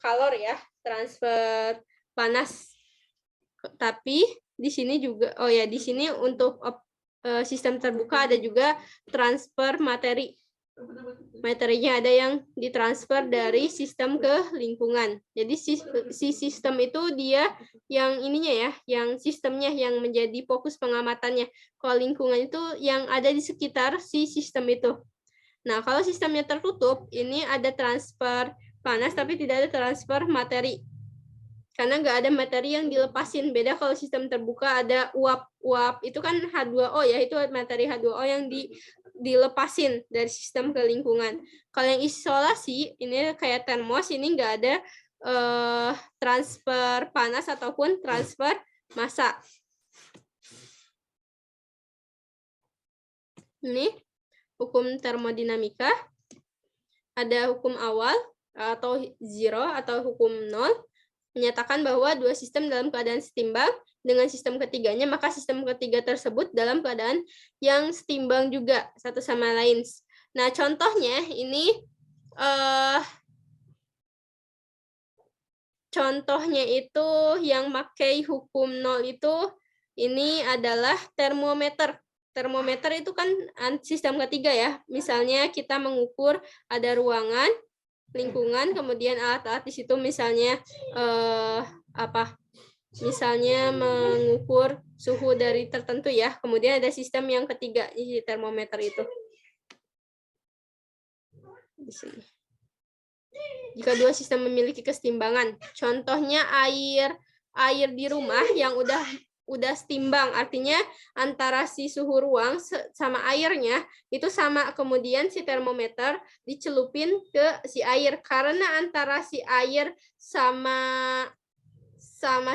kalor ya, transfer panas. Tapi di sini juga di sini untuk sistem terbuka ada juga transfer materi. Materinya ada yang ditransfer dari sistem ke lingkungan. Jadi si sistem itu dia yang ininya ya, yang sistemnya yang menjadi fokus pengamatannya. Kalau lingkungan itu yang ada di sekitar si sistem itu. Nah, kalau sistemnya tertutup, ini ada transfer panas tapi tidak ada transfer materi. Karena nggak ada materi yang dilepasin. Beda kalau sistem terbuka ada uap itu kan H2O ya, itu materi H2O yang dilepasin dari sistem ke lingkungan. Kalau yang isolasi ini kayak termos, ini nggak ada transfer panas ataupun transfer massa. Ini hukum termodinamika. Ada hukum awal atau zero atau hukum nol. Menyatakan bahwa dua sistem dalam keadaan setimbang dengan sistem ketiganya, maka sistem ketiga tersebut dalam keadaan yang setimbang juga satu sama lain. Nah, contohnya ini contohnya itu yang pakai hukum nol itu ini adalah termometer. Termometer itu kan sistem ketiga ya. Misalnya kita mengukur ada ruangan, lingkungan, kemudian alat-alat di situ misalnya misalnya mengukur suhu dari tertentu ya. Kemudian ada sistem yang ketiga di termometer itu. Di sini. Jika dua sistem memiliki kesetimbangan, contohnya air di rumah yang udah setimbang, artinya antara si suhu ruang sama airnya itu sama, kemudian si termometer dicelupin ke si air, karena antara si air sama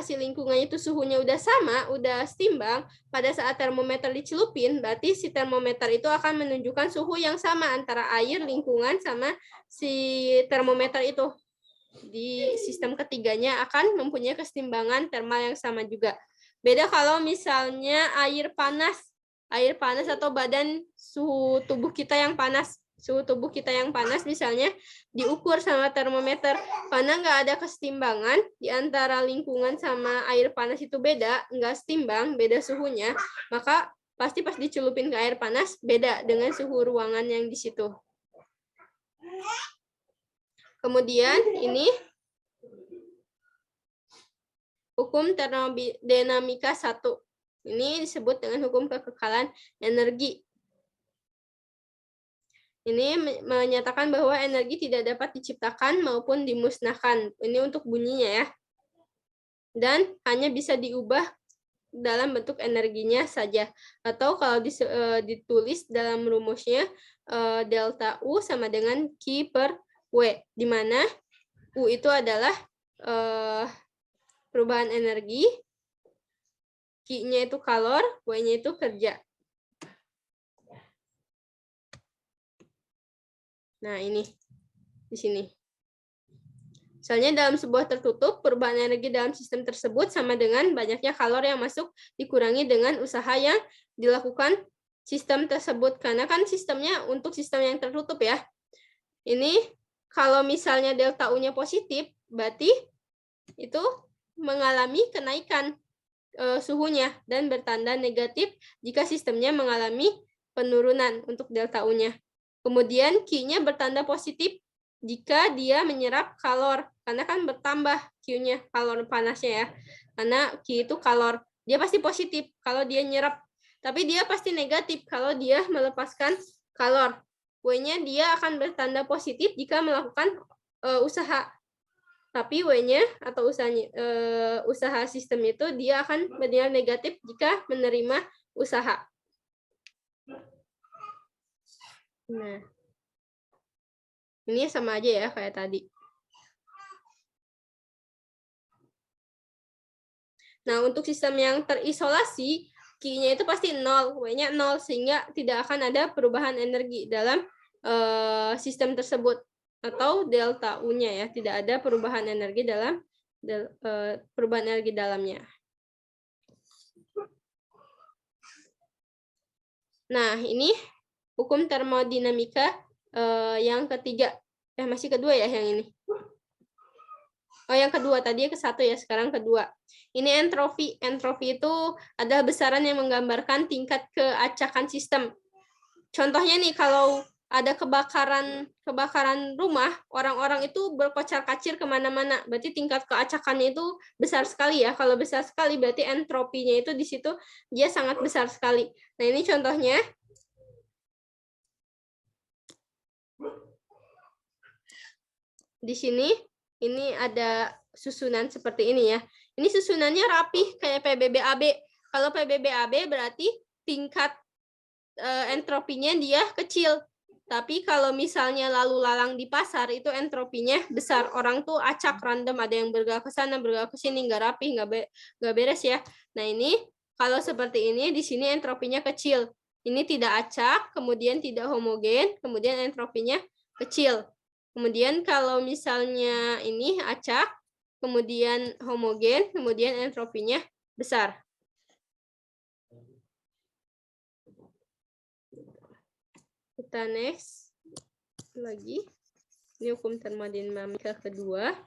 si lingkungannya itu suhunya udah sama, udah setimbang, pada saat termometer dicelupin, berarti si termometer itu akan menunjukkan suhu yang sama antara air, lingkungan, sama si termometer itu. Di sistem ketiganya akan mempunyai kesetimbangan termal yang sama juga. Beda kalau misalnya air panas atau badan suhu tubuh kita yang panas. Suhu tubuh kita yang panas misalnya diukur sama termometer, karena nggak ada kesetimbangan di antara lingkungan sama air panas itu beda, nggak setimbang, beda suhunya, maka pasti pas dicelupin ke air panas beda dengan suhu ruangan yang di situ. Kemudian ini hukum termodinamika 1. Ini disebut dengan hukum kekekalan energi. Ini menyatakan bahwa energi tidak dapat diciptakan maupun dimusnahkan. Ini untuk bunyinya ya. Dan hanya bisa diubah dalam bentuk energinya saja. Atau kalau ditulis dalam rumusnya, delta U sama dengan Q per W, di mana U itu adalah perubahan energi, Q-nya itu kalor, W-nya itu kerja. Nah, ini di sini. Misalnya dalam sebuah tertutup, perubahan energi dalam sistem tersebut sama dengan banyaknya kalor yang masuk dikurangi dengan usaha yang dilakukan sistem tersebut. Karena kan sistemnya untuk sistem yang tertutup ya. Ini kalau misalnya delta U-nya positif, berarti itu mengalami kenaikan suhunya dan bertanda negatif jika sistemnya mengalami penurunan untuk delta U-nya. Kemudian Q-nya bertanda positif jika dia menyerap kalor, karena kan bertambah Q-nya, kalor panasnya ya. Karena Q itu kalor, dia pasti positif kalau dia nyerap, tapi dia pasti negatif kalau dia melepaskan kalor. W-nya dia akan bertanda positif jika melakukan usaha. Tapi W-nya atau usaha sistem itu dia akan bernilai negatif jika menerima usaha. Nah, ini sama aja ya kayak tadi. Nah, untuk sistem yang terisolasi, Q-nya itu pasti 0, W-nya 0, sehingga tidak akan ada perubahan energi dalam sistem tersebut. Atau delta U-nya ya, tidak ada perubahan energi dalam dalamnya. Nah, ini hukum termodinamika yang ketiga. Masih kedua ya yang ini. Oh, yang kedua, tadi ke satu ya, sekarang kedua. Ini entropi. Entropi itu adalah besaran yang menggambarkan tingkat keacakan sistem. Contohnya nih, kalau ada kebakaran rumah, orang-orang itu berkocar-kacir kemana-mana. Berarti tingkat keacakannya itu besar sekali ya. Kalau besar sekali, berarti entropinya itu di situ dia sangat besar sekali. Nah, ini contohnya. Di sini, ini ada susunan seperti ini ya. Ini susunannya rapih kayak PBBAB. Kalau PBBAB berarti tingkat entropinya dia kecil. Tapi kalau misalnya lalu lalang di pasar itu entropinya besar. Orang tuh acak random, ada yang bergerak ke sana, bergerak ke sini, nggak rapih, nggak beres ya. Nah, ini kalau seperti ini di sini entropinya kecil. Ini tidak acak, kemudian tidak homogen, kemudian entropinya kecil. Kemudian kalau misalnya ini acak, kemudian homogen, kemudian entropinya besar. Kita next lagi. Ini hukum termodinamika kedua.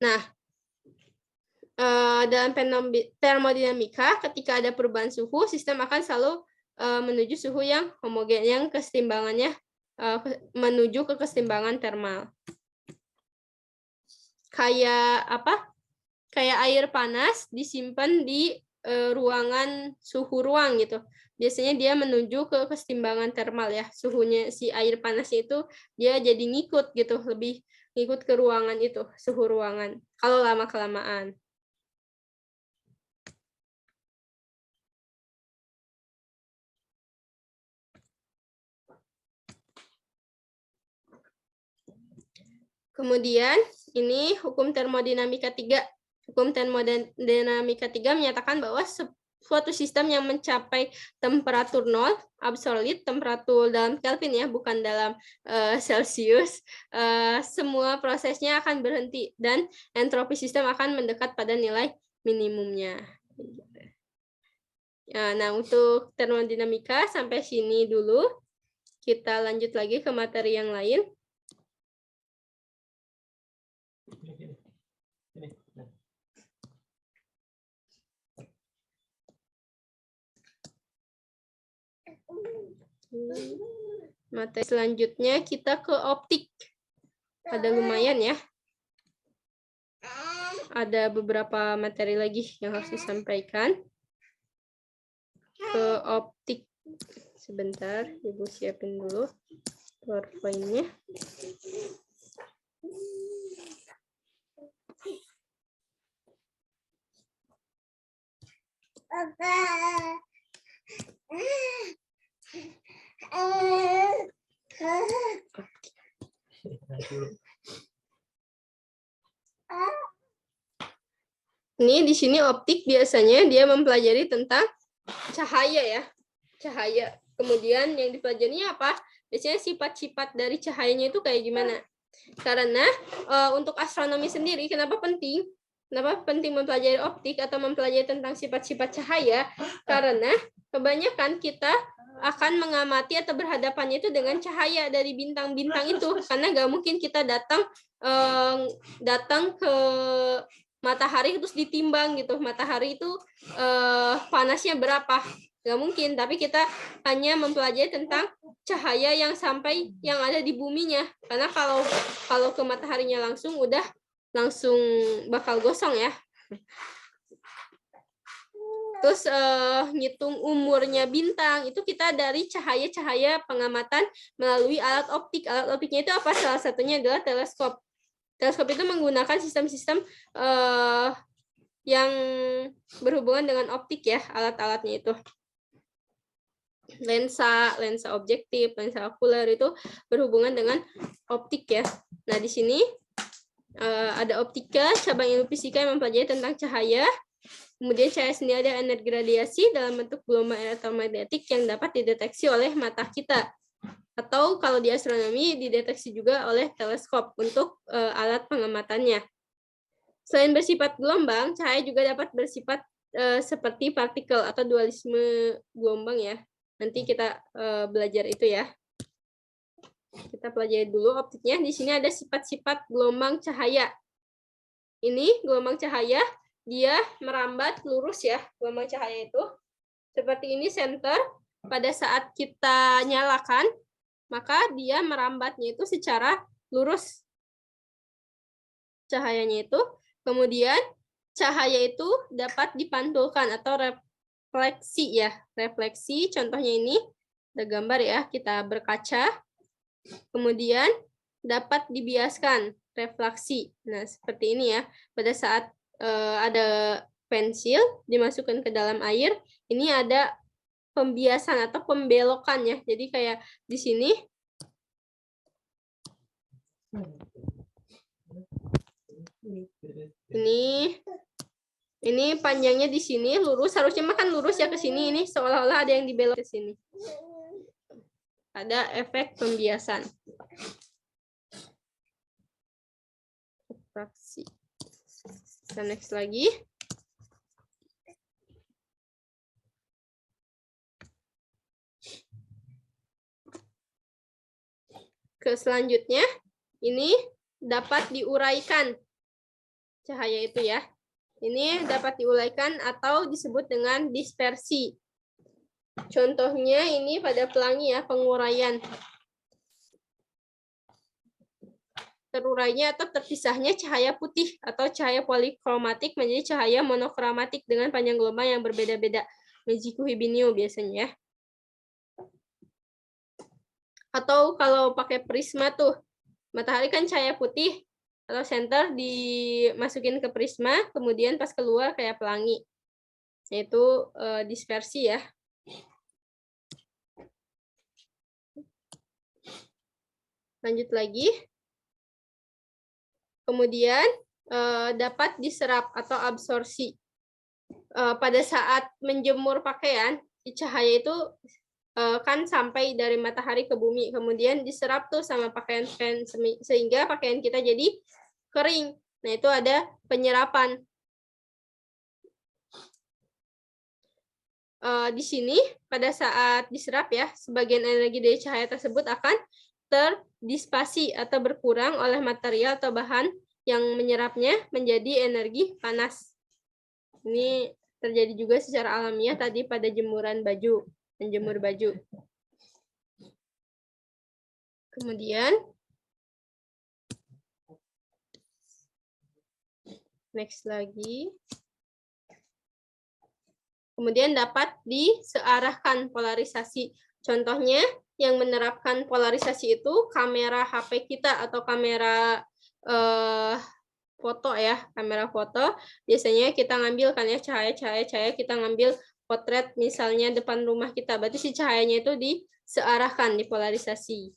Nah, dalam termodinamika, ketika ada perubahan suhu, sistem akan selalu menuju suhu yang homogen, yang keseimbangannya menuju ke keseimbangan termal. Kayak apa? Kayak air panas disimpan di ruangan suhu ruang gitu. Biasanya dia menuju ke keseimbangan termal ya. Suhunya si air panasnya itu dia jadi ngikut gitu, lebih ngikut ke ruangan itu, suhu ruangan. Kalau lama-kelamaan. Kemudian ini hukum termodinamika 3. Hukum termodinamika 3 menyatakan bahwa suatu sistem yang mencapai temperatur 0, absolut, temperatur dalam Kelvin ya, bukan dalam Celsius, semua prosesnya akan berhenti dan entropi sistem akan mendekat pada nilai minimumnya. Nah, untuk termodinamika sampai sini dulu. Kita lanjut lagi ke materi yang lain. Materi selanjutnya kita ke optik. Ada lumayan ya. ada beberapa materi lagi yang harus disampaikan ke optik. Sebentar, Ibu siapin dulu PowerPoint-nya. Ini di sini optik biasanya dia mempelajari tentang cahaya ya. Cahaya. Kemudian yang dipelajari apa? Biasanya sifat-sifat dari cahayanya itu kayak gimana? Karena untuk astronomi sendiri kenapa penting? Kenapa penting mempelajari optik atau mempelajari tentang sifat-sifat cahaya? Karena kebanyakan kita akan mengamati atau berhadapannya itu dengan cahaya dari bintang-bintang itu. Karena nggak mungkin kita datang ke matahari terus ditimbang gitu. Matahari itu panasnya berapa? Nggak mungkin, tapi kita hanya mempelajari tentang cahaya yang sampai yang ada di buminya. Karena kalau ke mataharinya langsung langsung bakal gosong ya. Terus ngitung umurnya bintang itu kita dari cahaya-cahaya pengamatan melalui alat optik. Alat optiknya itu apa? Salah satunya adalah teleskop. Teleskop itu menggunakan sistem-sistem yang berhubungan dengan optik ya, alat-alatnya itu. Lensa objektif, lensa okuler itu berhubungan dengan optik ya. Nah, di sini ada optika, cabang ilmu fisika yang mempelajari tentang cahaya. Kemudian cahaya sendiri ada energi radiasi dalam bentuk gelombang elektromagnetik yang dapat dideteksi oleh mata kita. Atau kalau di astronomi dideteksi juga oleh teleskop untuk alat pengamatannya. Selain bersifat gelombang, cahaya juga dapat bersifat seperti partikel atau dualisme gelombang ya. Nanti kita belajar itu ya. Kita pelajari dulu optiknya. Di sini ada sifat-sifat gelombang cahaya. Ini gelombang cahaya, dia merambat lurus ya. Gelombang cahaya itu seperti ini center. Pada saat kita nyalakan, maka dia merambatnya itu secara lurus cahayanya itu. Kemudian cahaya itu dapat dipantulkan atau refleksi ya. Refleksi contohnya ini ada gambar ya, kita berkaca. Kemudian dapat dibiaskan refleksi. Nah, seperti ini ya. Pada saat ada pensil dimasukkan ke dalam air, ini ada pembiasan atau pembelokan ya. Jadi kayak di sini ini panjangnya di sini lurus, harusnya makan lurus ya ke sini, ini seolah-olah ada yang dibelok ke sini. Ada efek pembiasan. Refraksi. Kita next lagi. Ke selanjutnya, ini dapat diuraikan cahaya itu ya. Ini dapat diuraikan atau disebut dengan dispersi. Contohnya ini pada pelangi ya, penguraian. Terurainya atau terpisahnya cahaya putih atau cahaya polikromatik menjadi cahaya monokromatik dengan panjang gelombang yang berbeda-beda. Mejiku hibinio biasanya ya. Atau kalau pakai prisma tuh, matahari kan cahaya putih atau center dimasukin ke prisma, kemudian pas keluar kayak pelangi. Yaitu dispersi ya. Lanjut lagi. Kemudian dapat diserap atau absorpsi. Pada saat menjemur pakaian, cahaya itu kan sampai dari matahari ke bumi, kemudian diserap tuh sama pakaian sehingga pakaian kita jadi kering. Nah, itu ada penyerapan. Di sini pada saat diserap ya, sebagian energi dari cahaya tersebut akan terdisipasi atau berkurang oleh material atau bahan yang menyerapnya menjadi energi panas. Ini terjadi juga secara alamiah tadi pada jemuran baju, menjemur baju. Kemudian Next lagi. Kemudian dapat disearahkan polarisasi. Contohnya yang menerapkan polarisasi itu kamera HP kita atau kamera foto ya, kamera foto. Biasanya kita ngambil kan ya cahaya kita ngambil potret misalnya depan rumah kita. Berarti si cahayanya itu disearahkan, dipolarisasi.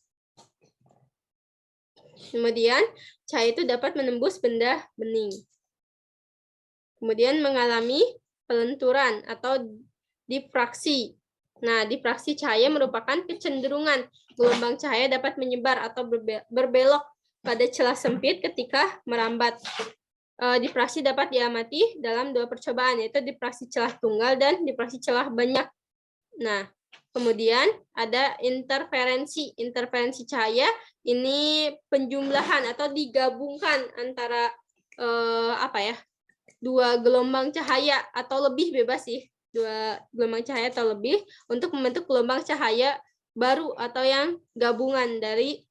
Kemudian cahaya itu dapat menembus benda bening. Kemudian mengalami pelenturan atau difraksi. Nah, difraksi cahaya merupakan kecenderungan gelombang cahaya dapat menyebar atau berbelok pada celah sempit ketika merambat. Difraksi dapat diamati dalam 2 percobaan, yaitu difraksi celah tunggal dan difraksi celah banyak. Nah, kemudian ada interferensi. Interferensi cahaya ini penjumlahan atau digabungkan antara dua gelombang cahaya atau lebih, bebas sih, 2 gelombang cahaya atau lebih untuk membentuk gelombang cahaya baru atau yang gabungan dari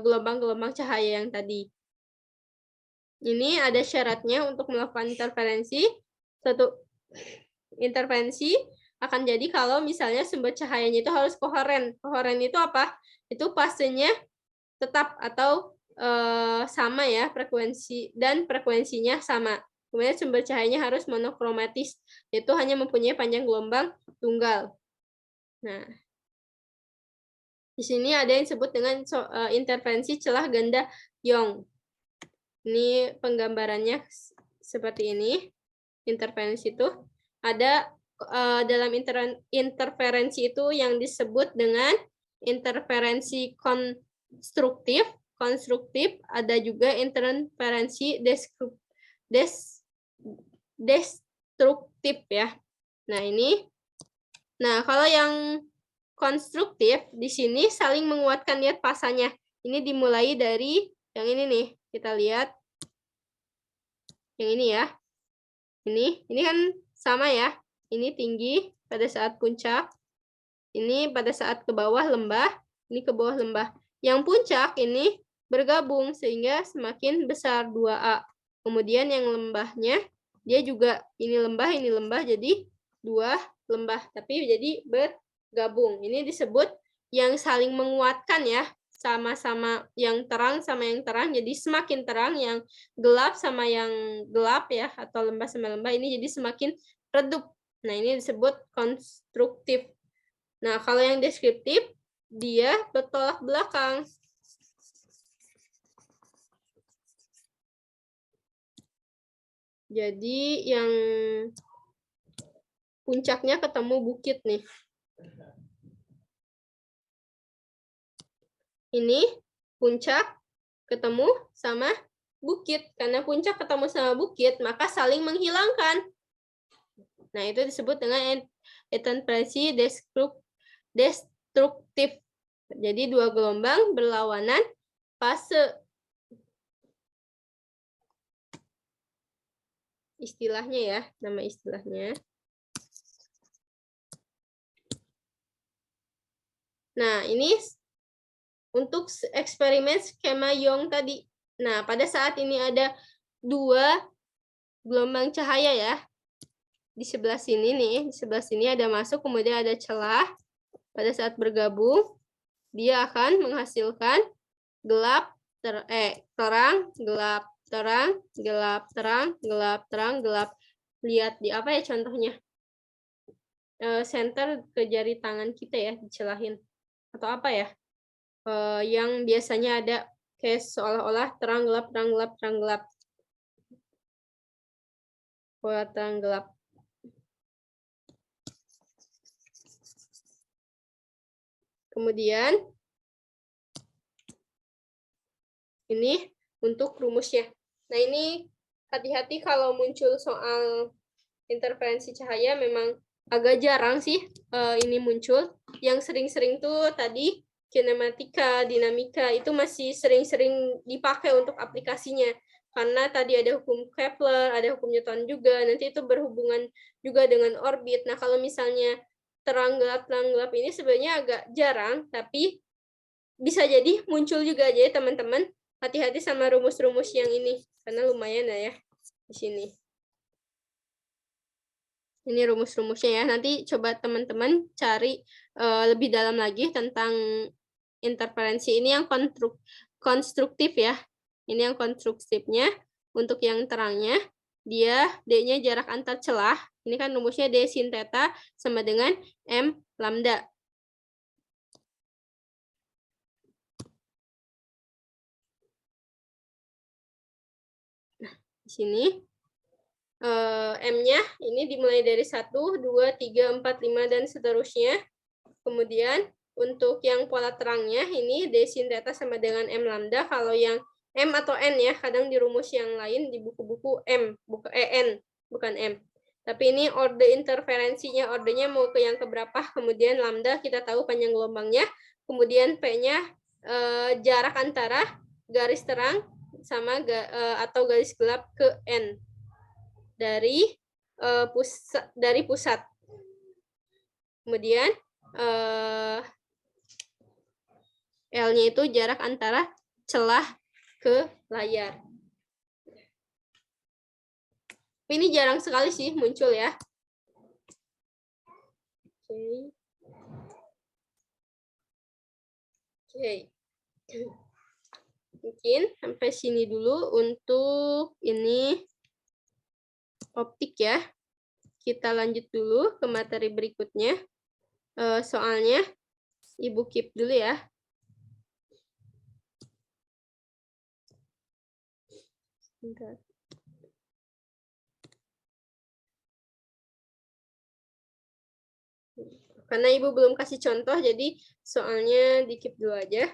gelombang-gelombang cahaya yang tadi. Ini ada syaratnya untuk melakukan interferensi. Satu, interferensi akan jadi kalau misalnya sumber cahayanya itu harus koheren. Koheren itu apa? Itu fasenya tetap atau sama ya, frekuensi dan frekuensinya sama. Kemudian sumber cahayanya harus monokromatis, yaitu hanya mempunyai panjang gelombang tunggal. Nah, di sini ada yang disebut dengan interferensi celah ganda Young. Ini penggambarannya seperti ini. Interferensi itu ada dalam interferensi itu yang disebut dengan interferensi konstruktif. Konstruktif, ada juga interferensi destruktif ya. Nah, ini. Nah, kalau yang konstruktif di sini saling menguatkan, lihat pasanya. Ini dimulai dari yang ini nih. Kita lihat. Yang ini ya. Ini kan sama ya. Ini tinggi pada saat puncak. Ini pada saat ke bawah lembah, ini ke bawah lembah. Yang puncak ini bergabung sehingga semakin besar 2A. Kemudian yang lembahnya dia juga ini lembah jadi 2 lembah, tapi jadi bergabung. Ini disebut yang saling menguatkan ya, sama-sama yang terang sama yang terang, jadi semakin terang, yang gelap sama yang gelap ya, atau lembah sama lembah ini jadi semakin redup. Nah, ini disebut konstruktif. Nah, kalau yang deskriptif dia bertolak belakang. Jadi yang puncaknya ketemu bukit nih. Ini puncak ketemu sama bukit. Karena puncak ketemu sama bukit, maka saling menghilangkan. Nah, itu disebut dengan interferensi destruktif. Jadi 2 gelombang berlawanan fase. Istilahnya ya, nama istilahnya. Nah, ini untuk eksperimen skema Young tadi. Nah, pada saat ini ada 2 gelombang cahaya ya. Di sebelah sini nih, di sebelah sini ada masuk, kemudian ada celah. Pada saat bergabung, dia akan menghasilkan gelap, terang, gelap, terang, gelap, terang, gelap, terang, gelap. Lihat di apa ya contohnya? Center ke jari tangan kita ya, dicelahin. Atau apa ya? Yang biasanya ada kayak seolah-olah terang, gelap, terang, gelap, terang, gelap. Pola terang, gelap. Kemudian, ini untuk rumusnya. Nah, ini hati-hati kalau muncul soal interferensi cahaya, memang agak jarang sih ini muncul. Yang sering-sering tuh tadi kinematika, dinamika, itu masih sering-sering dipakai untuk aplikasinya. Karena tadi ada hukum Kepler, ada hukum Newton juga, nanti itu berhubungan juga dengan orbit. Nah, kalau misalnya terang gelap ini sebenarnya agak jarang, tapi bisa jadi muncul juga. Jadi teman-teman hati-hati sama rumus-rumus yang ini, karena lumayan ya. di sini. Ini rumus-rumusnya ya. Nanti coba teman-teman cari lebih dalam lagi tentang interferensi. Ini yang konstruktif ya. Ini yang konstruktifnya. Untuk yang terangnya, dia D-nya jarak antar celah. Ini kan rumusnya D sin theta sama dengan M lambda. Nah, di sini M-nya ini dimulai dari 1, 2, 3, 4, 5, dan seterusnya. Kemudian untuk yang pola terangnya ini D sin theta sama dengan M lambda. Kalau yang M atau N ya, kadang di rumus yang lain di buku-buku M, N, bukan M. Tapi ini orde interferensinya, ordenya mau ke yang keberapa. Kemudian lambda kita tahu panjang gelombangnya. Kemudian P-nya jarak antara garis terang sama atau garis gelap ke N. Dari pusat. Kemudian L-nya itu jarak antara celah ke layar. Ini jarang sekali sih muncul ya. Oke. Mungkin sampai sini dulu untuk ini optik ya. Kita lanjut dulu ke materi berikutnya. Soalnya Ibu keep dulu ya. Bentar. Karena Ibu belum kasih contoh, jadi soalnya di keep dulu aja.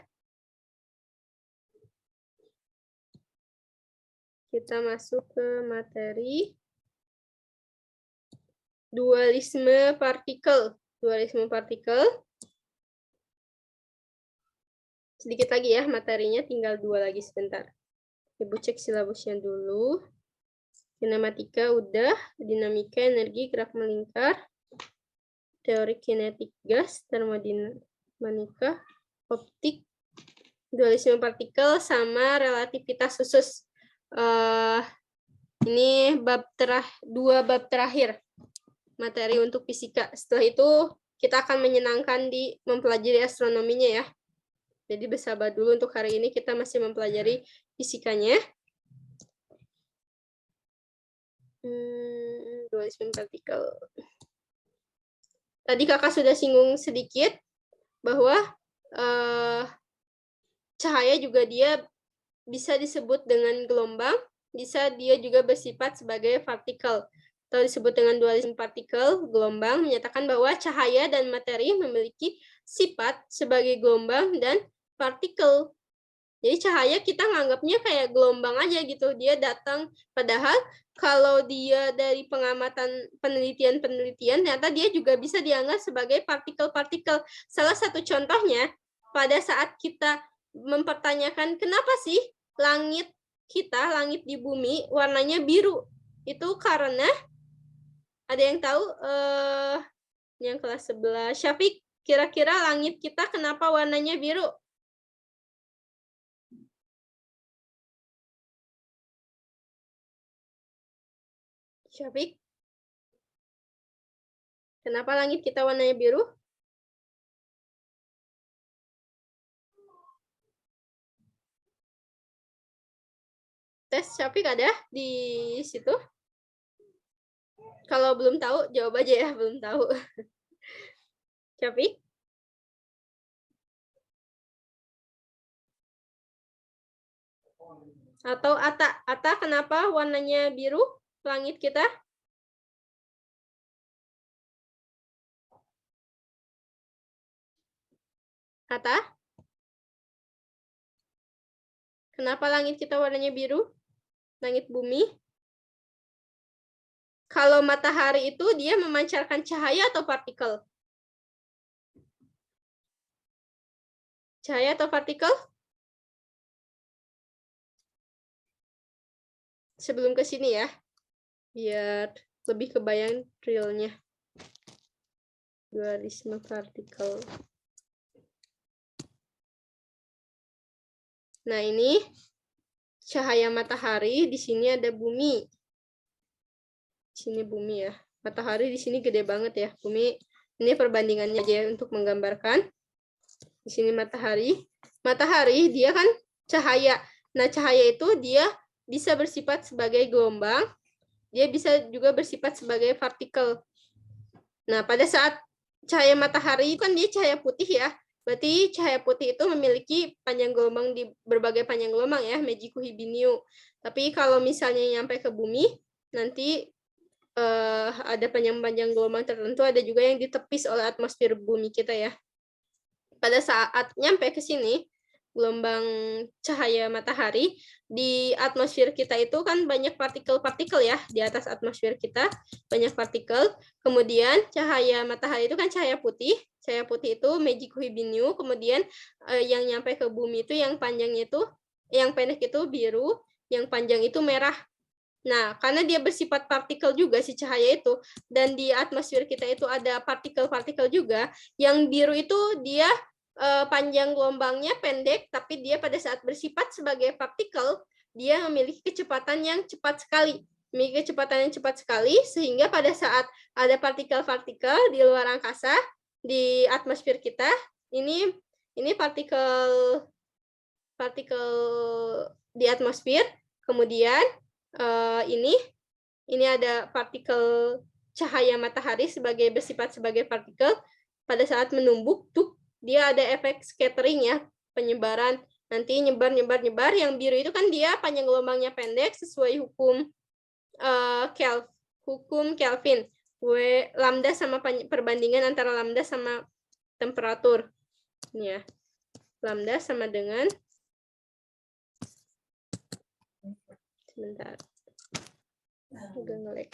Kita masuk ke materi dualisme partikel. Dualisme partikel. Sedikit lagi ya materinya, tinggal 2 lagi sebentar. Ibu cek silabusnya dulu. Kinematika udah, dinamika energi gerak melingkar, teori kinetik gas, termodinamika, optik, dualisme partikel, sama relativitas khusus. Ini dua bab terakhir materi untuk fisika. Setelah itu kita akan menyenangkan di mempelajari astronominya ya. Jadi bersabar dulu, untuk hari ini kita masih mempelajari fisikanya. Dualisme partikel. Tadi kakak sudah singgung sedikit bahwa cahaya juga dia bisa disebut dengan gelombang, bisa dia juga bersifat sebagai partikel. Atau disebut dengan dualisme partikel, gelombang, menyatakan bahwa cahaya dan materi memiliki sifat sebagai gelombang dan partikel. Jadi cahaya kita nganggapnya kayak gelombang aja gitu. Dia datang, padahal kalau dia dari pengamatan penelitian-penelitian, ternyata dia juga bisa dianggap sebagai partikel-partikel. Salah satu contohnya, pada saat kita mempertanyakan kenapa sih langit kita, langit di bumi, warnanya biru. Itu karena, ada yang tahu? Yang kelas 11. Syafiq, kira-kira langit kita kenapa warnanya biru? Syafiq, kenapa langit kita warnanya biru? Tes Syafiq ada di situ? Kalau belum tahu, jawab aja ya, belum tahu. Syafiq? Atau Ata, kenapa warnanya biru langit kita? Ata? Kenapa langit kita warnanya biru? Langit bumi? Kalau matahari itu dia memancarkan cahaya atau partikel? Cahaya atau partikel? Sebelum ke sini ya, biar lebih kebayang realnya. Dualisme partikel. Nah, ini cahaya matahari, di sini ada bumi. Sini bumi ya. Matahari di sini gede banget ya. Bumi ini perbandingannya aja untuk menggambarkan. Di sini matahari. Matahari dia kan cahaya. Nah, cahaya itu dia bisa bersifat sebagai gelombang. Dia bisa juga bersifat sebagai partikel. Nah, pada saat cahaya matahari kan dia cahaya putih ya. Berarti cahaya putih itu memiliki panjang gelombang di berbagai panjang gelombang ya, Meiji Kuhibinyu. Tapi kalau misalnya nyampe ke bumi, nanti ada panjang-panjang gelombang tertentu, ada juga yang ditepis oleh atmosfer bumi kita ya. Pada saat nyampe ke sini, gelombang cahaya matahari, di atmosfer kita itu kan banyak partikel-partikel ya, di atas atmosfer kita banyak partikel. Kemudian cahaya matahari itu kan cahaya putih itu Meiji Kuhibinyu, kemudian yang nyampe ke bumi itu yang panjangnya itu, yang pendek itu biru, yang panjang itu merah. Nah, karena dia bersifat partikel juga si cahaya itu, dan di atmosfer kita itu ada partikel-partikel juga, yang biru itu dia panjang gelombangnya pendek, tapi dia pada saat bersifat sebagai partikel, dia memiliki kecepatan yang cepat sekali. Memiliki kecepatan yang cepat sekali, sehingga pada saat ada partikel-partikel di luar angkasa, di atmosfer kita, ini partikel di atmosfer, kemudian ini ada partikel cahaya matahari bersifat sebagai partikel. Pada saat menumbuk tuh dia ada efek scattering ya, penyebaran, nanti nyebar. Yang biru itu kan dia panjang gelombangnya pendek sesuai hukum Kelvin. Lambda sama perbandingan antara lambda sama temperatur. Ini ya. Lambda sama dengan, sebentar, udah nge-lag.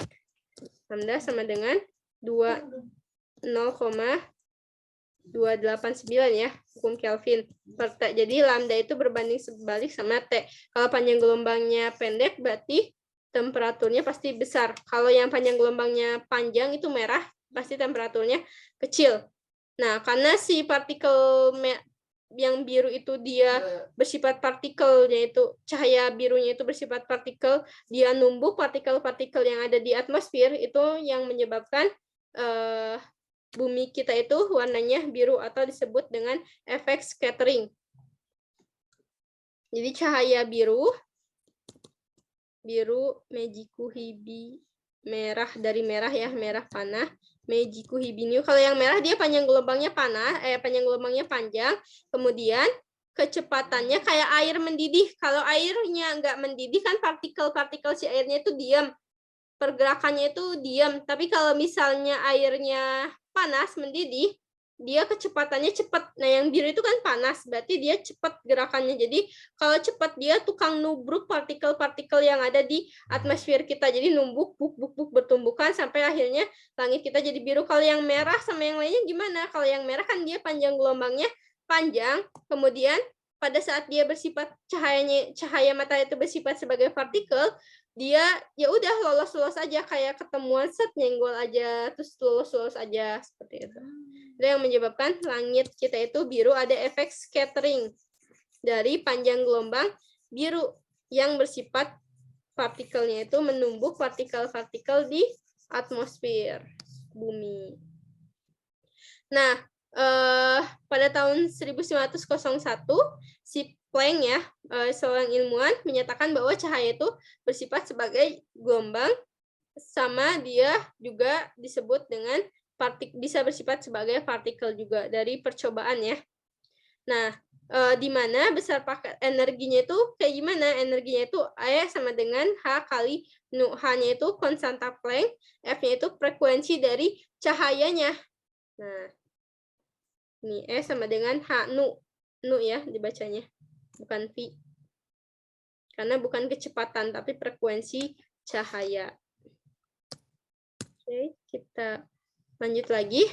Lambda sama dengan 0,289 ya, hukum Kelvin. Jadi lambda itu berbanding sebalik sama T. Kalau panjang gelombangnya pendek, berarti temperaturnya pasti besar. Kalau yang panjang gelombangnya panjang itu merah, pasti temperaturnya kecil. Nah, karena si partikel yang biru itu dia bersifat partikel, yaitu cahaya birunya itu bersifat partikel, dia numbuk partikel-partikel yang ada di atmosfer, itu yang menyebabkan bumi kita itu warnanya biru atau disebut dengan efek scattering. Jadi cahaya biru Meiji Kuhibi, merah dari merah ya, merah panah. Meiji Kuhibinyu. Kalau yang merah dia panjang gelombangnya panjang, kemudian kecepatannya kayak air mendidih. Kalau airnya nggak mendidih kan partikel-partikel si airnya itu diam, pergerakannya itu diam. Tapi kalau misalnya airnya panas mendidih, dia kecepatannya cepat. Nah, yang biru itu kan panas, berarti dia cepat gerakannya. Jadi kalau cepat dia tukang nubruk partikel-partikel yang ada di atmosfer kita. Jadi numbuk, buk bertumbukan sampai akhirnya langit kita jadi biru. Kalau yang merah sama yang lainnya gimana? Kalau yang merah kan dia panjang gelombangnya panjang, kemudian pada saat dia bersifat cahaya matahari itu bersifat sebagai partikel, dia ya udah lolos aja, kayak ketemuan set nyenggol aja, terus lolos aja seperti itu. Itu yang menyebabkan langit kita itu biru, ada efek scattering dari panjang gelombang biru yang bersifat partikelnya itu menumbuk partikel-partikel di atmosfer bumi. Nah, pada tahun 1901 si Planck ya, seorang ilmuwan menyatakan bahwa cahaya itu bersifat sebagai gelombang, sama dia juga disebut dengan bisa bersifat sebagai partikel juga dari percobaan ya. Nah, di mana besar paket energinya itu kayak gimana? Energinya itu E sama dengan H kali Nu. H-nya itu konstanta Planck, F-nya itu frekuensi dari cahayanya. Nah, ini E sama dengan H Nu. Nu ya dibacanya, bukan V. Karena bukan kecepatan, tapi frekuensi cahaya. Oke, kita lanjut lagi.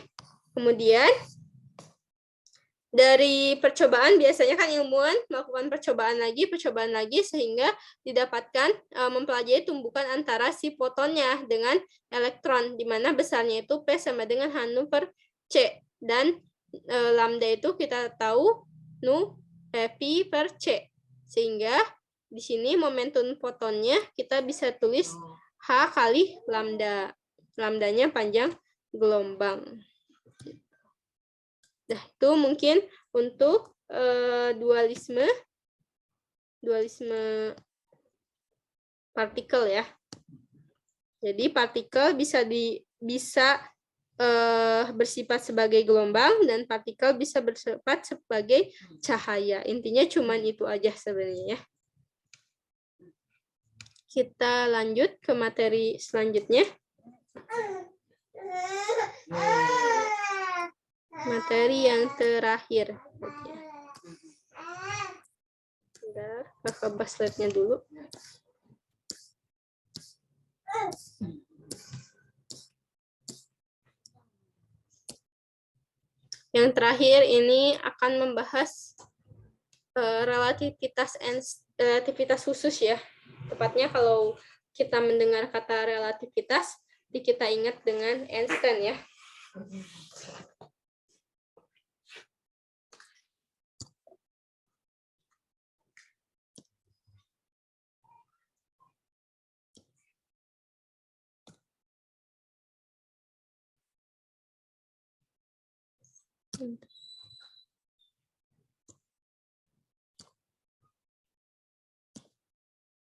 Kemudian, dari percobaan, biasanya kan ilmuwan melakukan percobaan lagi, sehingga didapatkan mempelajari tumbukan antara si fotonnya dengan elektron, di mana besarnya itu P sama dengan H per C. Dan lambda itu kita tahu Pi per C. Sehingga di sini momentum fotonnya kita bisa tulis H kali lambda. Lambdanya panjang gelombang. Nah, itu mungkin untuk dualisme partikel ya. Jadi partikel bisa bersifat sebagai gelombang dan partikel bisa bersifat sebagai cahaya. Intinya cuman itu aja sebenarnya ya. Kita lanjut ke materi selanjutnya. Materi yang terakhir. Kakak bahas slide-nya dulu. Yang terakhir ini akan membahas relativitas khusus ya. Tepatnya kalau kita mendengar kata relativitas, kita ingat dengan Einstein ya.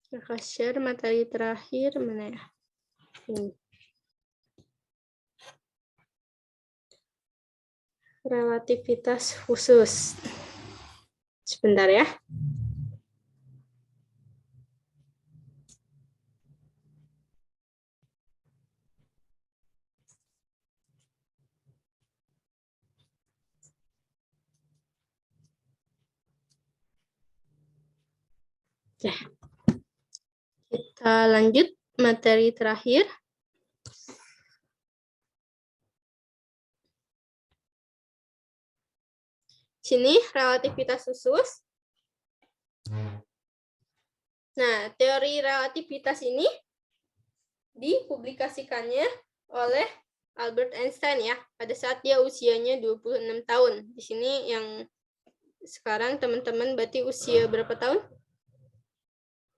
Kakak share materi terakhir mana ya? Ini. Relativitas khusus. Sebentar ya. Ya. Kita lanjut materi terakhir. Sini relativitas khusus. Nah, teori relativitas ini dipublikasikannya oleh Albert Einstein ya, pada saat dia usianya 26 tahun. Di sini yang sekarang teman-teman berarti usia berapa tahun?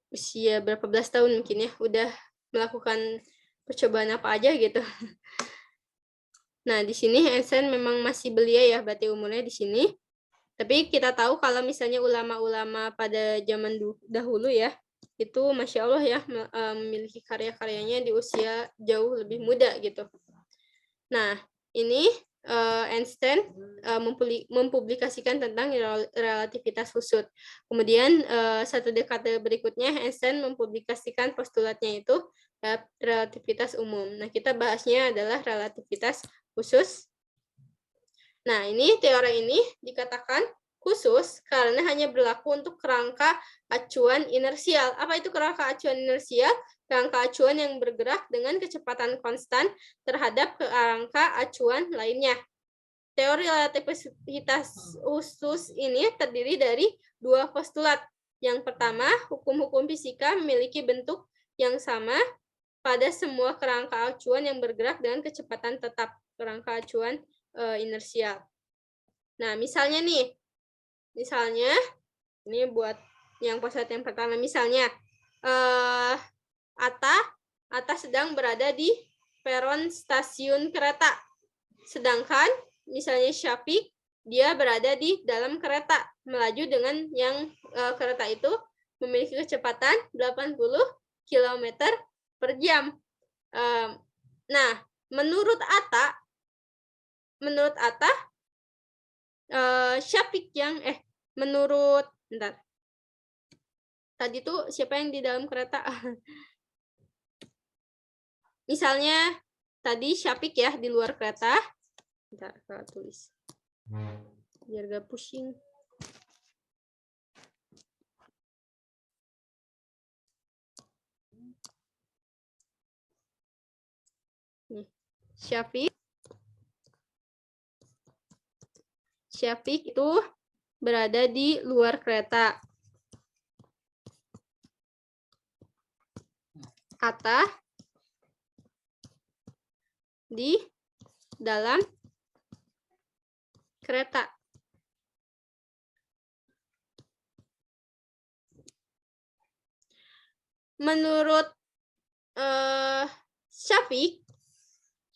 Usia berapa belas tahun mungkin ya, udah melakukan percobaan apa aja gitu. Nah, di sini Einstein memang masih belia ya, berarti umurnya di sini. Tapi kita tahu kalau misalnya ulama-ulama pada zaman dahulu ya, itu Masya Allah ya, memiliki karya-karyanya di usia jauh lebih muda gitu. Nah, ini Einstein mempublikasikan tentang relativitas khusus. Kemudian satu dekade berikutnya Einstein mempublikasikan postulatnya itu relativitas umum. Nah, kita bahasnya adalah relativitas khusus. Nah, ini teori ini dikatakan khusus karena hanya berlaku untuk kerangka acuan inersial. Apa itu kerangka acuan inersial? Kerangka acuan yang bergerak dengan kecepatan konstan terhadap kerangka acuan lainnya. Teori relativitas khusus ini terdiri dari dua postulat. Yang pertama, hukum-hukum fisika memiliki bentuk yang sama pada semua kerangka acuan yang bergerak dengan kecepatan tetap, kerangka acuan inersial. Nah, misalnya nih, ini buat yang postulat yang pertama, misalnya Atta sedang berada di peron stasiun kereta, sedangkan misalnya Syafiq dia berada di dalam kereta melaju dengan yang kereta itu memiliki kecepatan 80 km per jam. Nah, menurut Atta Syafiq yang menurut tadi tuh siapa yang di dalam kereta? Misalnya tadi Syafiq ya di luar kereta. Bentar, kalau tulis biar gak pusing. Nih, Syafiq itu berada di luar kereta. Atta di dalam kereta. Menurut Syafiq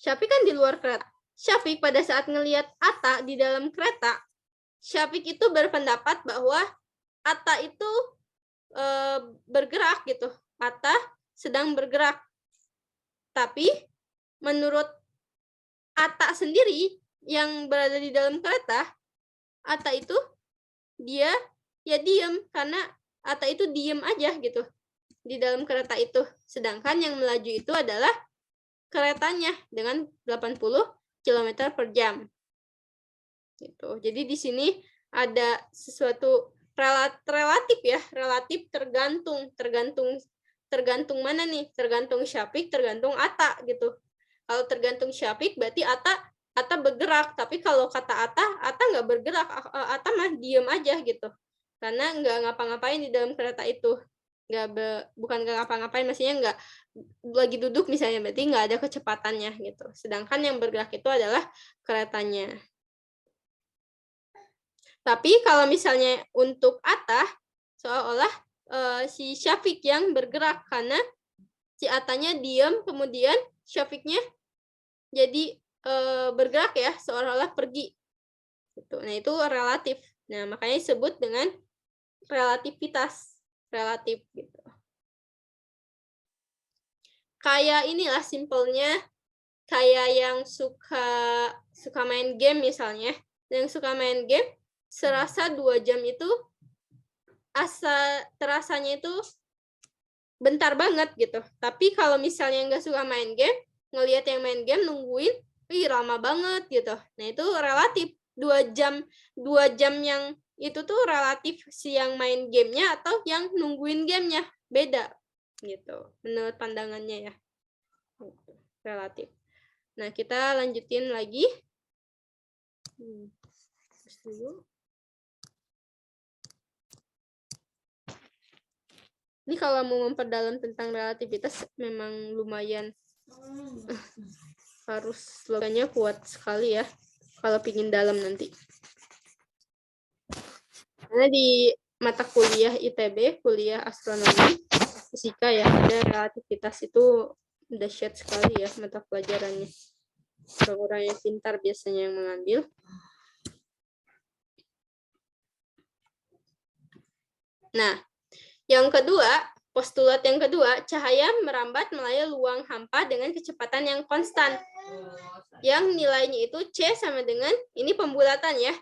kan di luar kereta. Syafiq pada saat ngelihat Atta di dalam kereta, Syafiq itu berpendapat bahwa Atta itu bergerak gitu. Atta sedang bergerak. Tapi menurut Atta sendiri yang berada di dalam kereta, Atta itu dia ya diem, karena Atta itu diem aja gitu di dalam kereta itu. Sedangkan yang melaju itu adalah keretanya dengan 80 km per jam. Gitu. Jadi di sini ada sesuatu relatif ya, relatif tergantung mana nih? Tergantung Syafiq, tergantung Atta gitu. Kalau tergantung Syafiq berarti Atta bergerak, tapi kalau kata Atta nggak bergerak, Atta mah diem aja gitu. Karena nggak ngapa-ngapain di dalam kereta itu. Bukan nggak ngapa-ngapain, maksudnya nggak lagi duduk misalnya, berarti nggak ada kecepatannya gitu. Sedangkan yang bergerak itu adalah keretanya. Tapi kalau misalnya untuk Atta, seolah-olah si Syafiq yang bergerak, karena si Attanya diam, kemudian Syafiqnya jadi bergerak ya, seolah-olah pergi. Gitu. Nah, itu relatif. Nah, makanya disebut dengan relativitas. Relatif gitu. Kayak inilah simpelnya, kayak yang suka main game misalnya. Yang suka main game, serasa 2 jam itu terasanya itu bentar banget gitu. Tapi kalau misalnya nggak suka main game, ngelihat yang main game nungguin, lama banget gitu. Nah, itu relatif. 2 jam yang itu tuh relatif si yang main gamenya atau yang nungguin gamenya. Beda gitu. Menurut pandangannya ya. Relatif. Nah, kita lanjutin lagi. Ini kalau mau memperdalam tentang relativitas memang lumayan harus slogannya kuat sekali ya kalau pingin dalam nanti. Karena di mata kuliah ITB, kuliah astronomi, fisika ya, ada relativitas itu dahsyat sekali ya mata pelajarannya. Orang-orang yang pintar biasanya yang mengambil. Nah, yang kedua, postulat yang kedua, cahaya merambat melalui luang hampa dengan kecepatan yang konstan. Yang nilainya itu C sama dengan, ini pembulatan ya,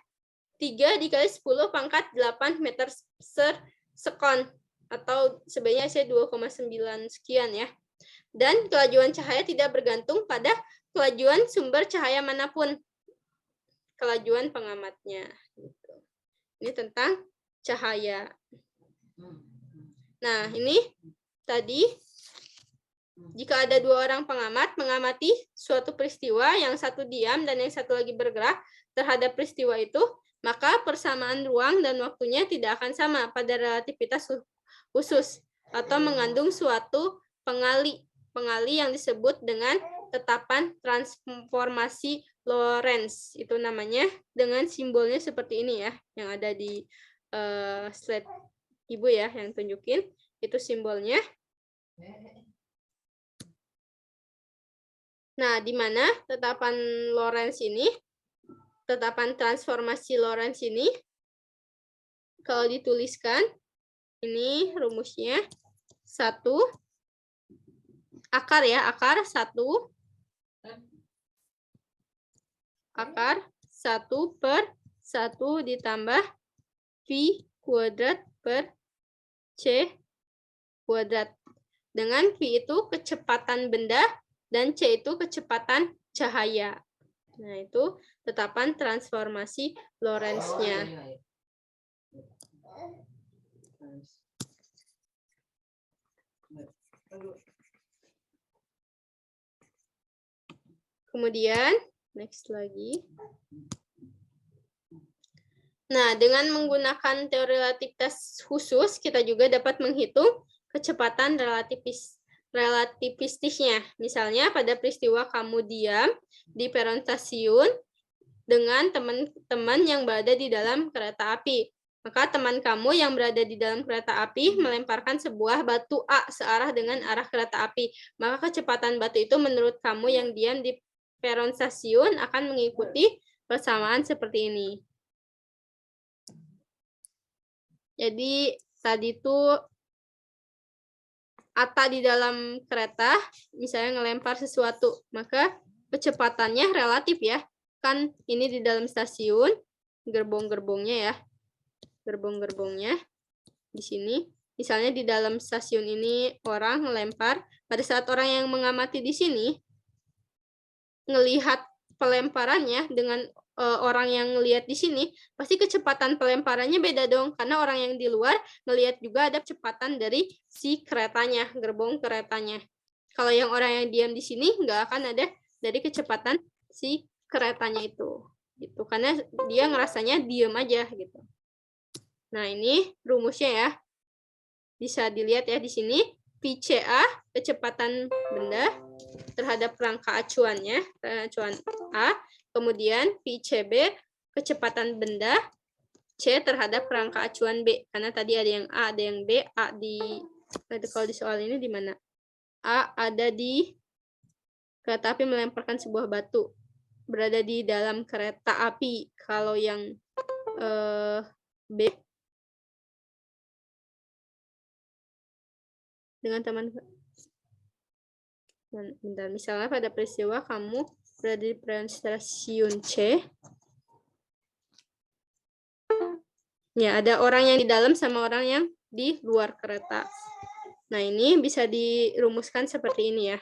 3 dikali 10 pangkat 8 meter per sekon. Atau sebenarnya saya 2,9 sekian ya. Dan kelajuan cahaya tidak bergantung pada kelajuan sumber cahaya manapun. Kelajuan pengamatnya. Ini tentang cahaya. Nah, ini tadi jika ada 2 orang pengamat mengamati suatu peristiwa, yang satu diam dan yang satu lagi bergerak terhadap peristiwa itu, maka persamaan ruang dan waktunya tidak akan sama pada relativitas khusus atau mengandung suatu pengali yang disebut dengan tetapan transformasi Lorentz. Itu namanya dengan simbolnya seperti ini ya, yang ada di slide Ibu ya, yang tunjukin itu simbolnya. Nah, di mana tetapan Lorentz ini, tetapan transformasi Lorentz ini, kalau dituliskan, ini rumusnya 1 akar ya, akar 1 per 1 ditambah V kuadrat per C kuadrat. Dengan V itu kecepatan benda dan C itu kecepatan cahaya. Nah, itu tetapan transformasi Lorentz-nya. Kemudian, next lagi. Nah, dengan menggunakan teori relativitas khusus, kita juga dapat menghitung kecepatan relativistisnya. Misalnya, pada peristiwa kamu diam di peron stasiun dengan teman-teman yang berada di dalam kereta api. Maka teman kamu yang berada di dalam kereta api melemparkan sebuah batu A searah dengan arah kereta api. Maka kecepatan batu itu menurut kamu yang diam di peron stasiun akan mengikuti persamaan seperti ini. Jadi tadi itu Atta di dalam kereta misalnya ngelempar sesuatu, maka kecepatannya relatif ya. Kan ini di dalam stasiun, gerbong-gerbongnya ya. Gerbong-gerbongnya di sini. Misalnya di dalam stasiun ini orang ngelempar, pada saat orang yang mengamati di sini ngelihat pelemparannya dengan orang yang ngelihat di sini, pasti kecepatan pelemparannya beda dong, karena orang yang di luar ngelihat juga ada kecepatan dari si keretanya, gerbong keretanya. Kalau yang orang yang diam di sini nggak akan ada dari kecepatan si keretanya itu, gitu. Karena dia ngerasanya diam aja gitu. Nah ini rumusnya ya, bisa dilihat ya di sini. VCA kecepatan benda terhadap rangka acuannya, acuan A. Kemudian VCB kecepatan benda C terhadap rangka acuan B. Karena tadi ada yang A, ada yang B. A di kalau di soal ini di mana? A ada di kereta api melemparkan sebuah batu. Berada di dalam kereta api. Kalau yang B dengan teman. Bentar, misalnya pada peristiwa kamu berada di peron stasiun C. Ya, ada orang yang di dalam sama orang yang di luar kereta. Nah, ini bisa dirumuskan seperti ini ya.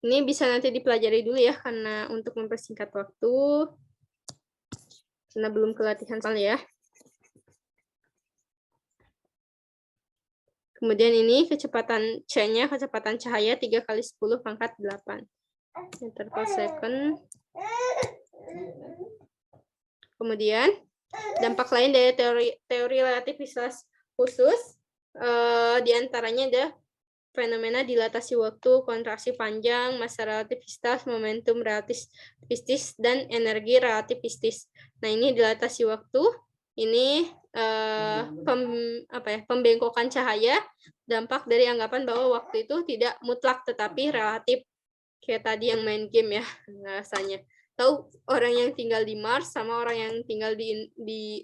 Ini bisa nanti dipelajari dulu ya, karena untuk mempersingkat waktu. Karena belum kelatihan soalnya ya. Kemudian ini kecepatan C-nya, kecepatan cahaya 3 kali 10 pangkat 8 meter per second. Kemudian dampak lain dari teori relativitas khusus, diantaranya ada fenomena dilatasi waktu, kontraksi panjang, masa relativitas, momentum relativistis, dan energi relativistis. Nah ini dilatasi waktu, ini pembengkokan cahaya, dampak dari anggapan bahwa waktu itu tidak mutlak tetapi relatif, kayak tadi yang main game ya rasanya. Tahu orang yang tinggal di Mars sama orang yang tinggal di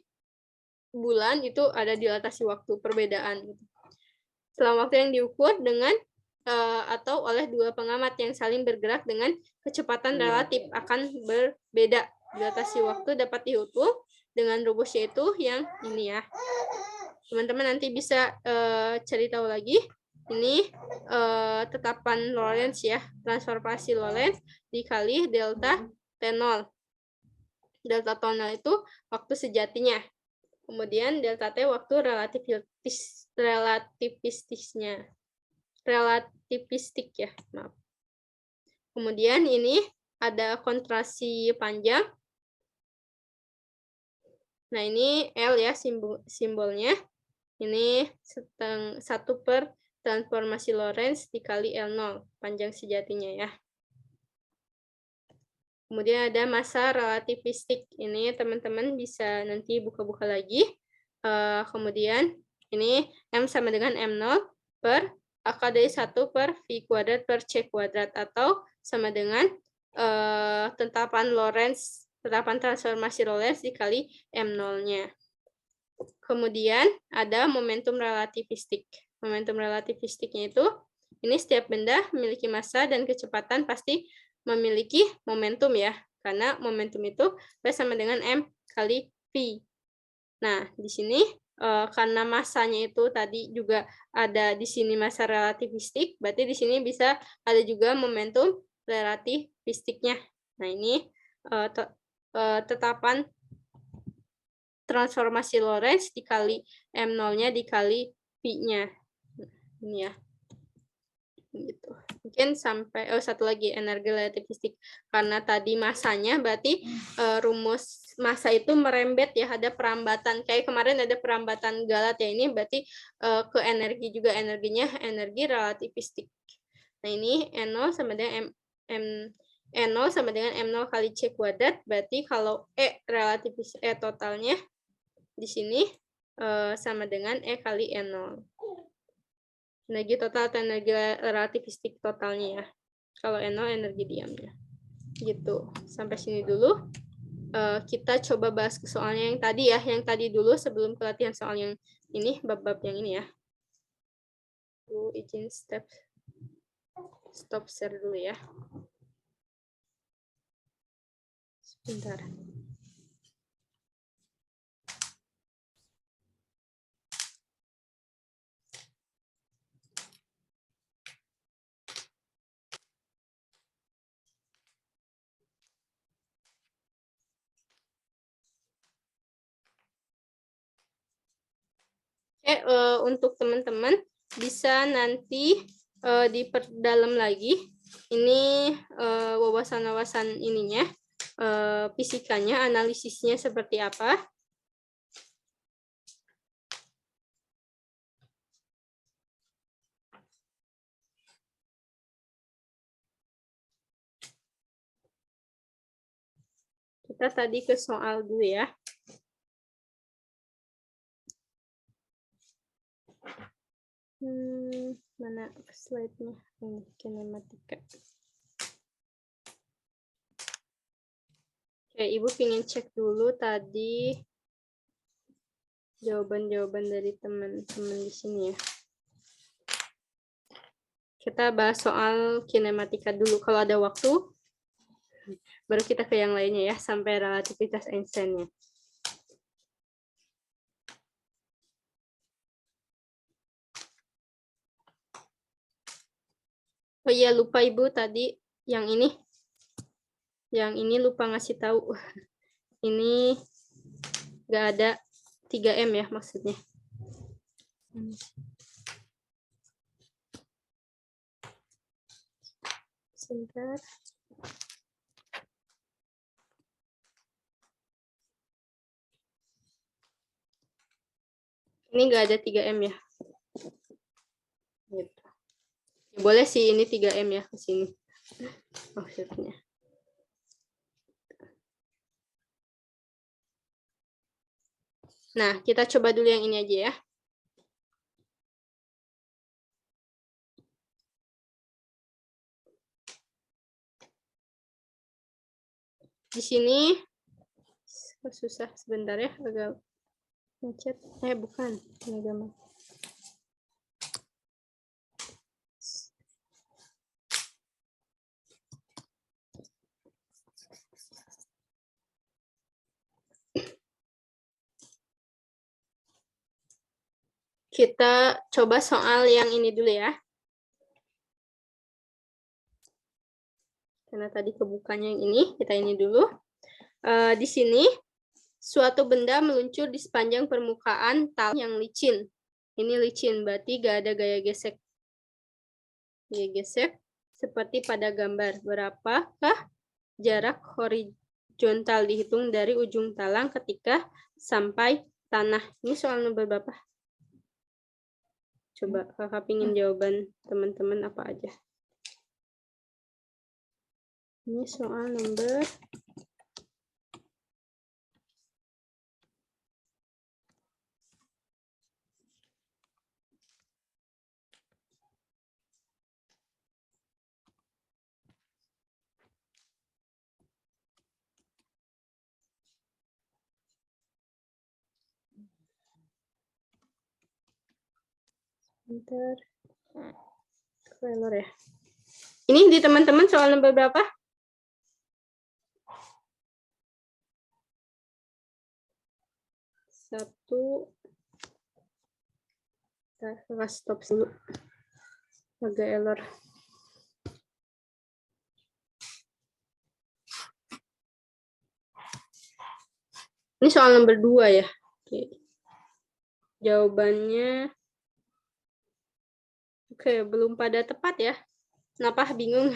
bulan itu ada dilatasi waktu, perbedaan gitu. Selama waktu yang diukur dengan atau oleh dua pengamat yang saling bergerak dengan kecepatan relatif akan berbeda. Dilatasi waktu dapat diukur dengan rumusnya itu yang ini ya. Teman-teman nanti bisa cari tahu lagi. Ini tetapan Lorentz ya, transformasi Lorentz dikali delta T0. Delta T0 itu waktu sejatinya. Kemudian delta T waktu relativistik ya, maaf. Kemudian ini ada kontraksi panjang. Nah, ini L ya simbolnya. Ini 1 per transformasi Lorentz dikali L0, panjang sejatinya ya. Kemudian ada massa relativistik. Ini teman-teman bisa nanti buka-buka lagi. Kemudian ini M sama dengan M0 per akar dari 1 per V kuadrat per C kuadrat, atau sama dengan tetapan Lorentz, tetapan transformasi Lorentz dikali M0-nya. Kemudian ada momentum relativistik. Momentum relativistiknya itu, ini setiap benda memiliki massa dan kecepatan pasti memiliki momentum ya, karena momentum itu sama dengan M kali V. Nah, di sini karena massanya itu tadi juga ada di sini massa relativistik, berarti di sini bisa ada juga momentum relativistiknya. Nah, ini tetapan transformasi Lorentz dikali M0-nya dikali V-nya. Ini ya. Gitu. Mungkin sampai satu lagi energi relativistik, karena tadi masanya berarti rumus massa itu merembet ya, ada perambatan, kayak kemarin ada perambatan Galat ya, ini berarti ke energi juga, energinya energi relativistik. Nah ini N0 sama dengan E0 sama dengan M0 kali C kuadrat. Berarti kalau E relatifis totalnya di sini sama dengan E kali E0. Energi total atau energi relativistik totalnya ya. Kalau E0 energi diamnya. Gitu. Sampai sini dulu. Kita coba bahas ke soalnya yang tadi ya. Yang tadi dulu sebelum pelatihan soal yang ini, bab-bab yang ini ya. Izin stop share dulu ya. Sebentar. Untuk teman-teman bisa nanti diperdalam lagi. Ini wawasan-wawasan ininya, fisikanya, analisisnya seperti apa. Kita tadi ke soal dulu ya. Mana slide-nya? Ini kinematika. Oke, Ibu ingin cek dulu tadi jawaban-jawaban dari teman-teman di sini ya. Kita bahas soal kinematika dulu. Kalau ada waktu, baru kita ke yang lainnya ya, sampai relativitas Einstein-nya. Oh iya, lupa Ibu tadi yang ini. Yang ini lupa ngasih tahu. Ini nggak ada 3M ya maksudnya. Sebentar. Ini nggak ada 3M ya. Gitu. Ya, boleh sih ini 3M ya ke sini. Maksudnya. Nah, kita coba dulu yang ini aja ya. Di sini susah sebentar ya, agak macet. Bukan, agak. Kita coba soal yang ini dulu ya. Karena tadi kebukanya yang ini, kita ini dulu. Di sini, suatu benda meluncur di sepanjang permukaan tanah yang licin. Ini licin, berarti gak ada gaya gesek. Gaya gesek seperti pada gambar. Berapakah jarak horizontal dihitung dari ujung talang ketika sampai tanah? Ini soal nomor berapa? Coba kakak pingin jawaban teman-teman apa aja. Ini soal nomor bentar. Trailer ya. Ini di teman-teman soal nomor berapa? Satu. Kita stop dulu. Agak error. Ini soal nomor 2 ya. Oke. Jawabannya. Oke, belum pada tepat ya. Kenapa bingung?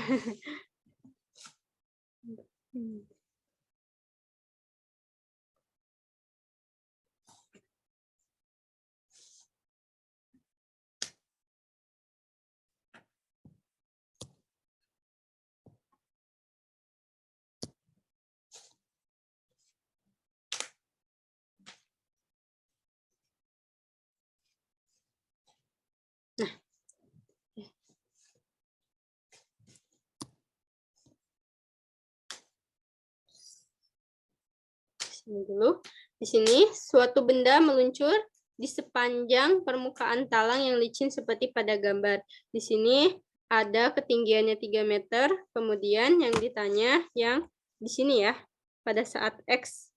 sini dulu. Di sini suatu benda meluncur di sepanjang permukaan talang yang licin seperti pada gambar. Di sini ada ketinggiannya 3 meter, kemudian yang ditanya yang di sini ya, pada saat X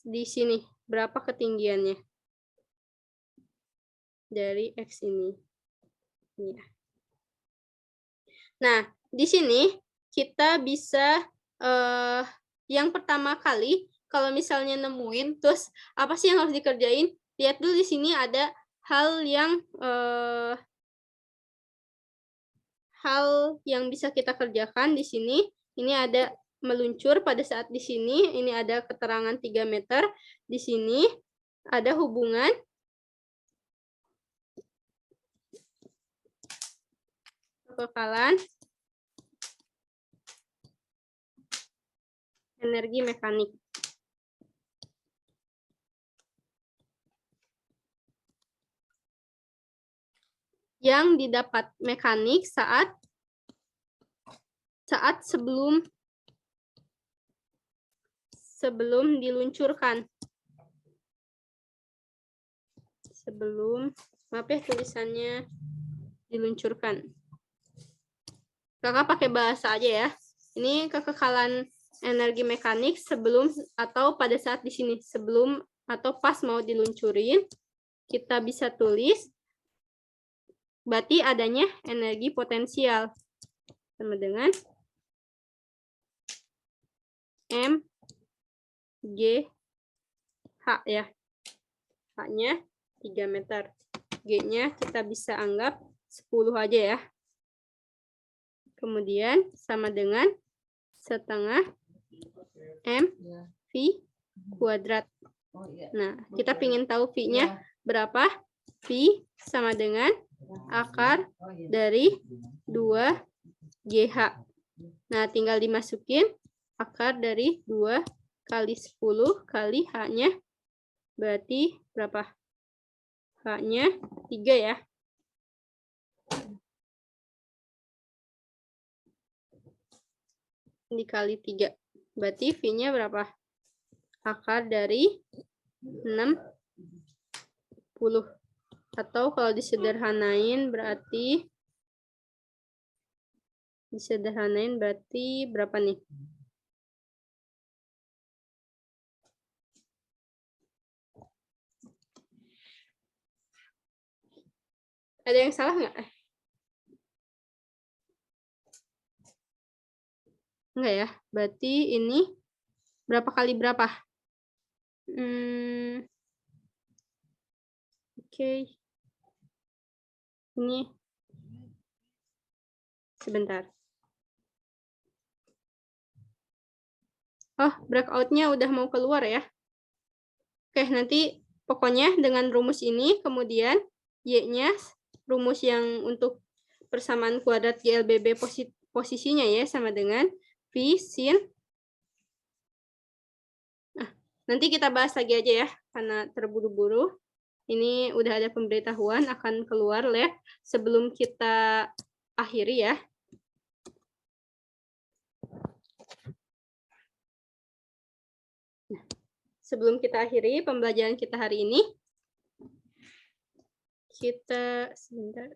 di sini, berapa ketinggiannya dari X ini. Ya. Nah, di sini kita bisa yang pertama kali kalau misalnya nemuin, terus apa sih yang harus dikerjain? Lihat dulu di sini ada hal yang bisa kita kerjakan di sini. Ini ada meluncur pada saat di sini, ini ada keterangan 3 meter. Di sini ada hubungan kekekalan energi mekanik. Yang didapat mekanik saat sebelum diluncurkan. Maaf ya tulisannya diluncurkan. Kakak pakai bahasa aja ya. Ini kekekalan energi mekanik sebelum atau pada saat di sini, sebelum atau pas mau diluncurin, kita bisa tulis berarti adanya energi potensial sama dengan MGH ya. H-nya 3 meter. G-nya kita bisa anggap 10 aja ya. Kemudian sama dengan setengah MV kuadrat. Nah, kita ingin tahu V-nya berapa? V sama dengan akar dari 2GH. Nah, tinggal dimasukin akar dari 2 kali 10 kali H-nya. Berarti berapa? H-nya 3 ya. Dikali 3. Berarti V-nya berapa? Akar dari 60. Atau kalau disederhanain berarti berapa nih? Ada yang salah nggak? Enggak ya? Berarti ini berapa kali berapa? Oke. Ini sebentar. Oh, breakout-nya udah mau keluar ya. Oke, nanti pokoknya dengan rumus ini, kemudian Y-nya, rumus yang untuk persamaan kuadrat GLBB posisinya ya, sama dengan V sin. Nah, nanti kita bahas lagi aja ya, karena terburu-buru. Ini udah ada pemberitahuan akan keluar lab sebelum kita akhiri ya. Nah, sebelum kita akhiri pembelajaran kita hari ini, kita sebentar.